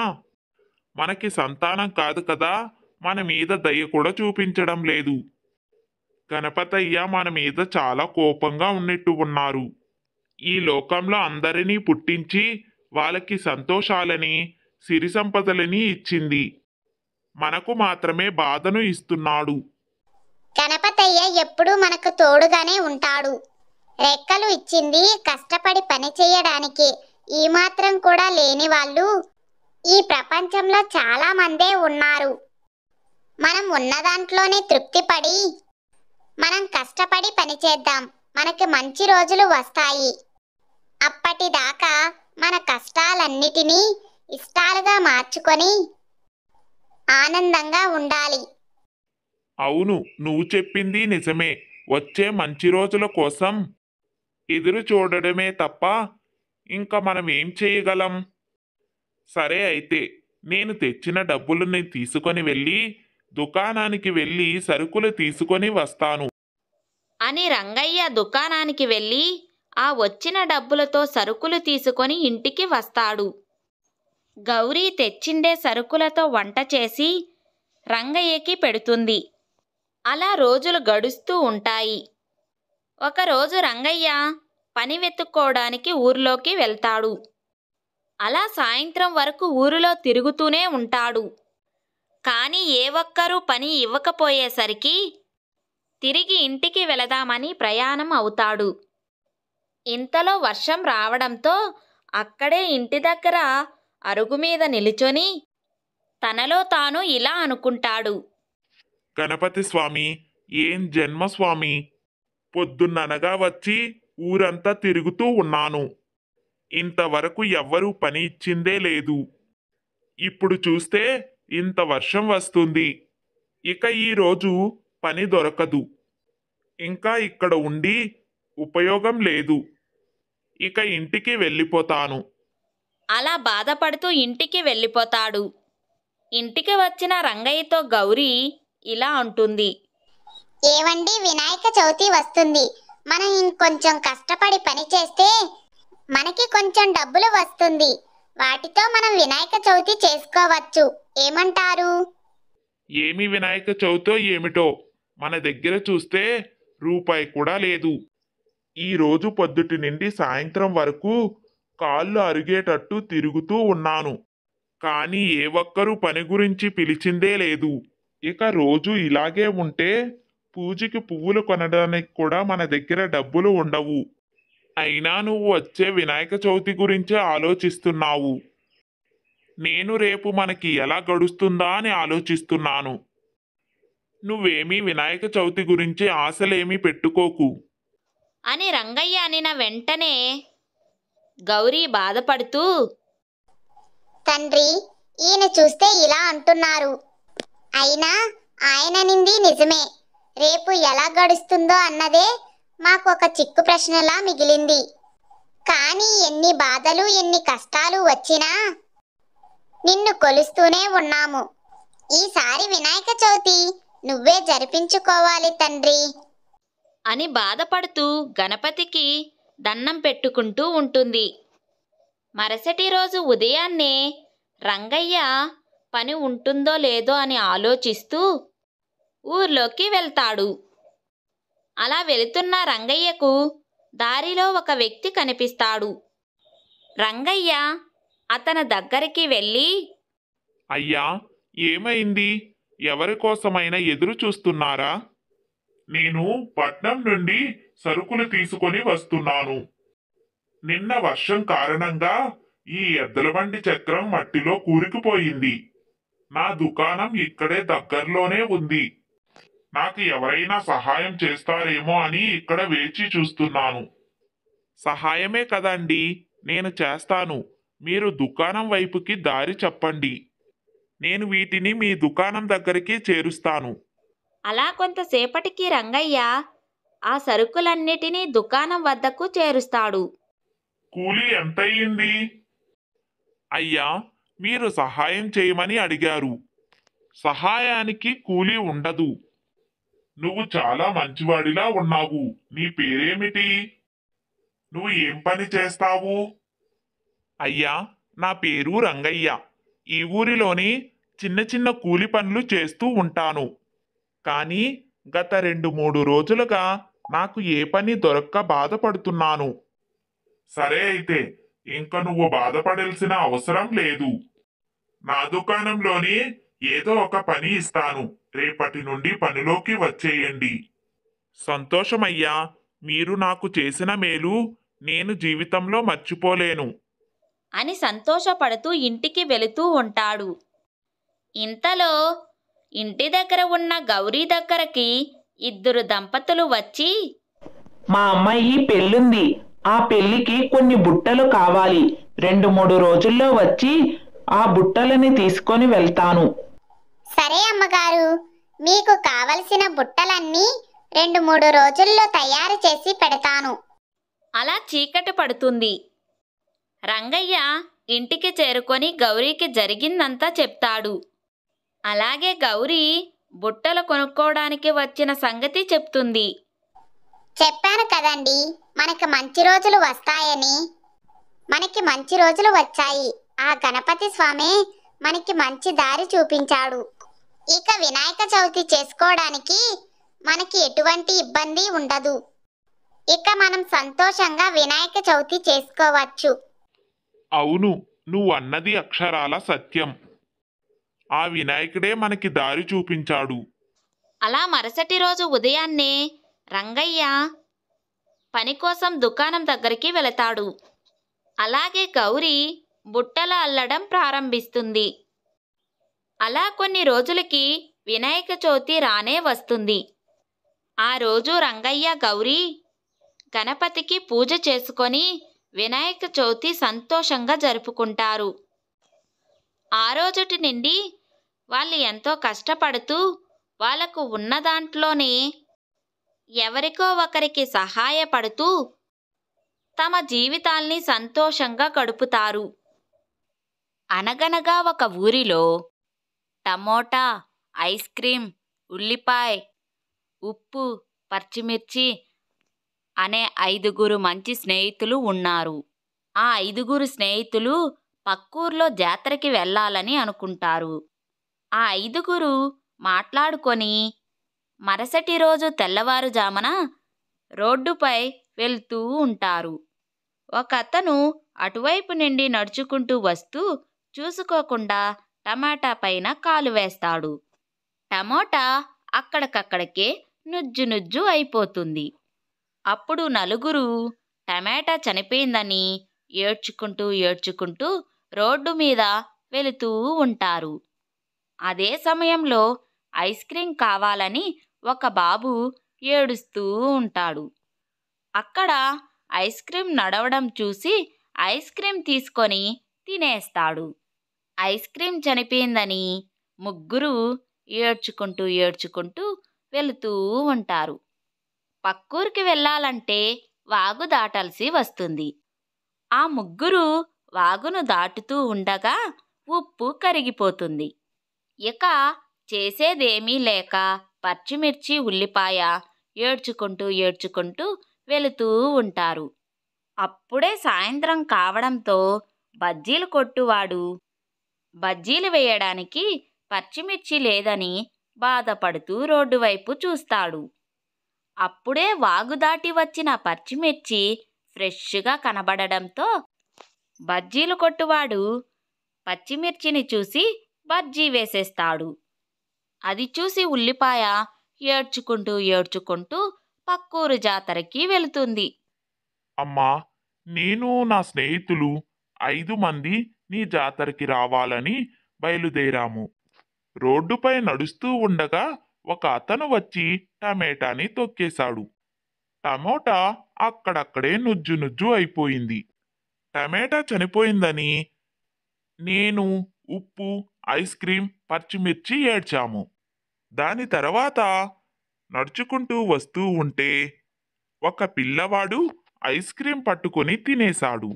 మనకి సంతానం కాదు కదా, మన మీద దయ కూడా చూపించడం లేదు. గణపతయ్య మన మీద చాలా కోపంగా ఉన్నట్టు ఉన్నారు. ఈ లోకంలో అందరినీ పుట్టించి వాళ్ళకి సంతోషాలని సిరి సంపదలని ఇచ్చింది, మనకు మాత్రమే బాధను ఇస్తున్నాడు. గణపతయ్య ఎప్పుడూ మనకు తోడుగానే ఉంటాడు. రెక్కలు ఇచ్చింది కష్టపడి పని చేయడానికి. ఈ మాత్రం కూడా లేని వాళ్ళు ఈ ప్రపంచంలో చాలా మందే ఉన్నారు. మనం ఉన్న దాంట్లోనే తృప్తిపడి మనం కష్టపడి పనిచేద్దాం. మనకి మంచి రోజులు వస్తాయి. అప్పటిదాకా మన కష్టాలన్నిటినీ ఇష్టాలుగా మార్చుకొని ఆనందంగా ఉండాలి. అవును, నువ్వు చెప్పింది నిజమే. వచ్చే మంచి రోజుల కోసం ఎదురు చూడడమే తప్ప ఇంకా మనం ఏం చేయగలం? సరే అయితే, నేను తెచ్చిన డబ్బులని తీసుకొని వెళ్ళి దుకాణానికి వెళ్ళి సరుకులు తీసుకొని వస్తాను. అని రంగయ్య దుకాణానికి వెళ్ళి ఆ వచ్చిన డబ్బులతో సరుకులు తీసుకొని ఇంటికి వస్తాడు. గౌరీ తెచ్చిండే సరుకులతో వంట చేసి రంగయ్యకి పెడుతుంది. అలా రోజులు గడుస్తూ ఉంటాయి. ఒకరోజు రంగయ్య పని వెతుక్కోవడానికి ఊర్లోకి వెళ్తాడు. అలా సాయంత్రం వరకు ఊరిలో తిరుగుతూనే ఉంటాడు. కానీ ఏ ఒక్కరూ పని ఇవ్వకపోయేసరికి తిరిగి ఇంటికి వెళదామని ప్రయాణం అవుతాడు. ఇంతలో వర్షం రావడంతో అక్కడే ఇంటి దగ్గర అరుగు మీద నిలుచొని తనలో తాను ఇలా అనుకుంటాడు. గణపతి స్వామి, ఏం జన్మ స్వామి! పొద్దున్ననగా వచ్చి ఊరంతా తిరుగుతూ ఉన్నాను. ఇంతవరకు ఎవ్వరూ పని ఇచ్చిందే లేదు. ఇప్పుడు చూస్తే ఇంత వర్షం వస్తుంది. ఇక ఈరోజు పని దొరకదు. ఇంకా ఇక్కడ ఉండి ఉపయోగం లేదు. ఇక ఇంటికి వెళ్ళిపోతాను. అలా బాధపడుతూ ఇంటికి వెళ్ళిపోతాడు. ఇంటికి వచ్చిన రంగయ్యతో గౌరీ ఇలా అంటుంది. ఏవండి, వినాయక చవితి వస్తుంది. మనం ఇంకొంచెం కష్టపడి పని చేస్తే మనకి కొంచెం డబ్బులు వస్తుంది. వాటితో మనం వినాయక చవితి చేసుకోవచ్చు. ఏమంటారు? ఏమి వినాయక చవితో ఏమిటో, మన దగ్గర చూస్తే రూపాయి కూడా లేదు. ఈ రోజు పొద్దుటి నుండి సాయంత్రం వరకు కాళ్ళు అరిగేటట్టు తిరుగుతూ ఉన్నాను. కానీ ఏ ఒక్కరూ పని గురించి పిలిచిందే లేదు. ఇక రోజు ఇలాగే ఉంటే పూజకి పువ్వులు కొనడానికి కూడా మన దగ్గర డబ్బులు ఉండవు. అయినా నువ్వు వచ్చే వినాయక చవితి గురించే ఆలోచిస్తున్నావు. నేను రేపు మనకి ఎలా గడుస్తుందా అని ఆలోచిస్తున్నాను. నువ్వేమీ వినాయక చవితి గురించి ఆశలేమీ పెట్టుకోకు అని రంగయ్య అనిన వెంటనే గౌరీ బాధపడుతూ, తండ్రి, ఈయన చూస్తే ఇలా అంటున్నారు. అయినా ఆయననింది నిజమే. రేపు ఎలా గడుస్తుందో అన్నదే మాకు ఒక చిక్కు ప్రశ్నలా మిగిలింది. కానీ ఎన్ని బాధలు ఎన్ని కష్టాలు వచ్చినా నిన్ను కొలుస్తూనే ఉన్నాము. ఈసారి వినాయక చవితి నువ్వే జరిపించుకోవాలి తండ్రి అని బాధపడుతూ గణపతికి దండం పెట్టుకుంటూ ఉంటుంది. మరుసటి రోజు ఉదయాన్నే రంగయ్య పని ఉంటుందో లేదో అని ఆలోచిస్తూ ఊర్లోకి వెళ్తాడు. అలా వెళుతున్న రంగయ్యకు దారిలో ఒక వ్యక్తి కనిపిస్తాడు. రంగయ్య అతని దగ్గరికి వెళ్ళి, అయ్యా, ఏమైంది? ఎవరి కోసమైనా ఎదురు చూస్తున్నారా? నేను పట్నం నుండి సరుకులు తీసుకొని వస్తున్నాను. నిన్న వర్షం కారణంగా ఈ ఎద్దుల బండి చక్రం మట్టిలో కూరుకుపోయింది. నా దుకాణం ఇక్కడే దగ్గరలోనే ఉంది. నాకు ఎవరైనా సహాయం చేస్తారేమో అని ఇక్కడ వేచి చూస్తున్నాను. సహాయమే కదండి, నేను చేస్తాను. మీరు దుకాణం వైపుకి దారి చెప్పండి. నేను వీటిని మీ దుకాణం దగ్గరికి చేరుస్తాను. అలా కొంతసేపటికి రంగయ్య ఆ సరుకులన్నిటినీ దుకాణం వద్దకు చేరుస్తాడు. కూలీ ఎంతయింది? అయ్యా, మీరు సహాయం చేయమని అడిగారు. సహాయానికి కూలీ ఉండదు. నువ్వు చాలా మంచివాడిలా ఉన్నావు. నీ పేరేమిటి? నువ్వు ఏం పని చేస్తావు? అయ్యా, నా పేరు రంగయ్య. ఈ ఊరిలోని చిన్న చిన్న కూలి పనులు చేస్తూ ఉంటాను. కానీ గత 2-3 రోజులుగా నాకు ఏ పని దొరక్క బాధపడుతున్నాను. సరే అయితే, ఇంక నువ్వు బాధపడాల్సిన అవసరం లేదు. నా దుకాణంలోని ఏదో ఒక పని ఇస్తాను. రేపటి నుండి పనిలోకి వచ్చేయండి. సంతోషమయ్యా, మీరు నాకు చేసిన మేలు నేను జీవితంలో మర్చిపోలేను అని సంతోషపడుతూ ఇంటికి వెళుతూ ఉంటాడు. ఇంతలో ఇంటి దగ్గర ఉన్న గౌరీ దగ్గరకి ఇద్దరు దంపతులు వచ్చి, మా అమ్మాయి పెళ్ళుంది, ఆ పెళ్లికి కొన్ని బుట్టలు కావాలి. 2-3 రోజుల్లో వచ్చి ఆ బుట్టలని తీసుకొని వెళ్తాను. సరే అమ్మగారు, మీకు కావలసిన బుట్టలన్నీ 2-3 రోజుల్లో తయారు చేసి పెడతాను. అలా చీకటి పడుతుంది. రంగయ్య ఇంటికి చేరుకొని గౌరీకి జరిగిందంతా చెప్తాడు. అలాగే గౌరీ బుట్టలు కొనుక్కోవడానికి వచ్చిన సంగతి చెప్తుంది. చెప్పాను కదండి, మనకి మంచి రోజులు వస్తాయని. మనకి మంచి రోజులు వచ్చాయి. ఆ గణపతి స్వామి మనకి మంచి దారి చూపించాడు. ఇక వినాయక చవితి చేసుకోవడానికి మనకి ఎటువంటి ఇబ్బంది ఉండదు. ఇక మనం సంతోషంగా వినాయక చవితి చేసుకోవచ్చు. అవును, నువ్వు అన్నది అక్షరాల సత్యం. ఆ వినాయకుడే మనకి దారి చూపించాడు. అలా మరుసటి రోజు ఉదయాన్నే రంగయ్య పని కోసం దుకాణం దగ్గరికి వెళతాడు. అలాగే గౌరీ బుట్టలు అల్లడం ప్రారంభిస్తుంది. అలా కొన్ని రోజులకి వినాయక చవితి రానే వస్తుంది. ఆ రోజు రంగయ్య గౌరీ గణపతికి పూజ చేసుకొని వినాయక చవితి సంతోషంగా జరుపుకుంటారు. ఆ రోజుటి నుండి వాళ్ళు ఎంతో కష్టపడుతూ వాళ్లకు ఉన్న దాంట్లోనే ఎవరికో ఒకరికి సహాయపడుతూ తమ జీవితాల్ని సంతోషంగా గడుపుతారు. అనగనగా ఒక ఊరిలో టమోటా, ఐస్ క్రీం, ఉల్లిపాయ, ఉప్పు, పచ్చిమిర్చి అనే 5 మంచి స్నేహితులు ఉన్నారు. ఆ 5 స్నేహితులు పక్కూర్లో జాతరకి వెళ్ళాలని అనుకుంటారు. ఆ 5 మాట్లాడుకొని మరుసటి రోజు తెల్లవారుజామున రోడ్డుపై వెళ్తూ ఉంటారు. ఒకతను అటువైపు నుండి నడుచుకుంటూ వస్తూ చూసుకోకుండా టమాటా పైన కాలు వేస్తాడు. టమోటా అక్కడికక్కడికే నుజ్జు నుజ్జు అయిపోతుంది. అప్పుడు నలుగురు టమాటా చనిపోయిందని ఏడ్చుకుంటూ రోడ్డు మీద వెళుతూ ఉంటారు. అదే సమయంలో ఐస్ క్రీం కావాలని ఒక బాబు ఏడుస్తూ ఉంటాడు. అక్కడ ఐస్ క్రీం నడవడం చూసి ఐస్ క్రీం తీసుకొని తినేస్తాడు. ఐస్ క్రీం చనిపోయిందని ముగ్గురు ఏడ్చుకుంటూ వెళుతూ ఉంటారు. పక్కూరికి వెళ్ళాలంటే వాగు దాటాల్సి వస్తుంది. ఆ ముగ్గురు వాగును దాటుతూ ఉండగా ఉప్పు కరిగిపోతుంది. ఇక చేసేదేమీ లేక పచ్చిమిర్చి, ఉల్లిపాయ ఏడ్చుకుంటూ వెళుతూ ఉంటారు. అప్పుడే సాయంత్రం కావడంతో బజ్జీలు కొట్టువాడు బజ్జీలు వేయడానికి పచ్చిమిర్చి లేదని బాధపడుతూ రోడ్డు వైపు చూస్తాడు. అప్పుడే వాగు దాటి వచ్చిన పచ్చిమిర్చి ఫ్రెష్గా కనబడడంతో బజ్జీలు కొట్టువాడు పచ్చిమిర్చిని చూసి బజ్జీ వేసేస్తాడు. అది చూసి ఉల్లిపాయ ఏడ్చుకుంటూ పక్కూరు జాతరకి వెళుతుంది. అమ్మా, నేను నా స్నేహితులు 5 మంది నీ జాతరకి రావాలని బయలుదేరాము. రోడ్డుపై నడుస్తూ ఉండగా ఒక అతను వచ్చి టమేటాని తొక్కేశాడు. టమోటా అక్కడక్కడే నుజ్జు అయిపోయింది. టమేటా చనిపోయిందని నేను, ఉప్పు, ఐస్ క్రీం, పచ్చిమిర్చి ఏడ్చాము. దాని తర్వాత నడుచుకుంటూ వస్తూ ఉంటే ఒక పిల్లవాడు ఐస్ క్రీం పట్టుకొని తినేశాడు.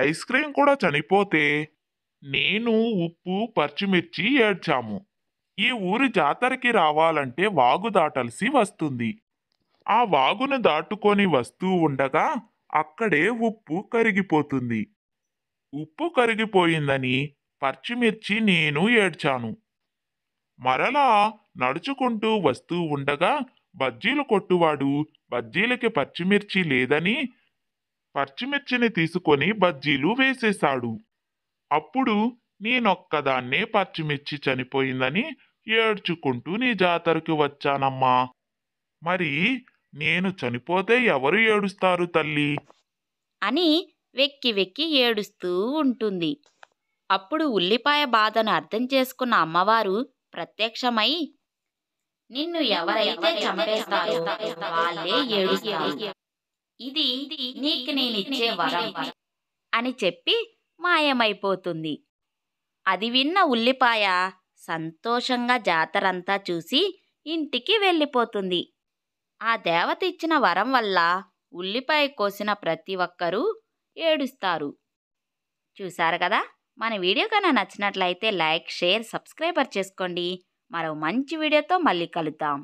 ఐస్ క్రీం కూడా చనిపోతే నేను, ఉప్పు, పచ్చిమిర్చి ఏడ్చాము. ఈ ఊరి జాతరకి రావాలంటే వాగు దాటాల్సి వస్తుంది. ఆ వాగును దాటుకొని వస్తూ ఉండగా అక్కడే ఉప్పు కరిగిపోతుంది. ఉప్పు కరిగిపోయిందని పచ్చిమిర్చి నేను ఏడ్చాను. మరలా నడుచుకుంటూ వస్తూ ఉండగా బజ్జీలు కొట్టువాడు బజ్జీలకి పచ్చిమిర్చి లేదని పచ్చిమిర్చిని తీసుకొని బజ్జీలు వేసేశాడు. అప్పుడు నేనొక్కదాన్నే పచ్చిమిర్చి చనిపోయిందని ఏడ్చుకుంటూ నీ జాతరకు వచ్చానమ్మా. మరి నేను చనిపోతే ఎవరు ఏడుస్తారు తల్లి అని వెక్కి ఏడుస్తూ ఉంటుంది. అప్పుడు ఉల్లిపాయ బాధను అర్థం చేసుకున్న అమ్మవారు ప్రత్యక్షమై నిన్ను ఎవరైతే చంపేస్తారో వాళ్ళే ఏడుస్తారు. ఇది నీకు నేనిచ్చే వరం అని చెప్పి మాయమైపోతుంది. అది విన్న ఉల్లిపాయ సంతోషంగా జాతరంతా చూసి ఇంటికి వెళ్ళిపోతుంది. ఆ దేవత ఇచ్చిన వరం వల్ల ఉల్లిపాయ కోసిన ప్రతి ఒక్కరూ ఏడుస్తారు. చూశారు కదా, మన వీడియో కన్నా నచ్చినట్లయితే లైక్, షేర్, సబ్స్క్రైబర్ చేసుకోండి. మరో మంచి వీడియోతో మళ్ళీ కలుద్దాం.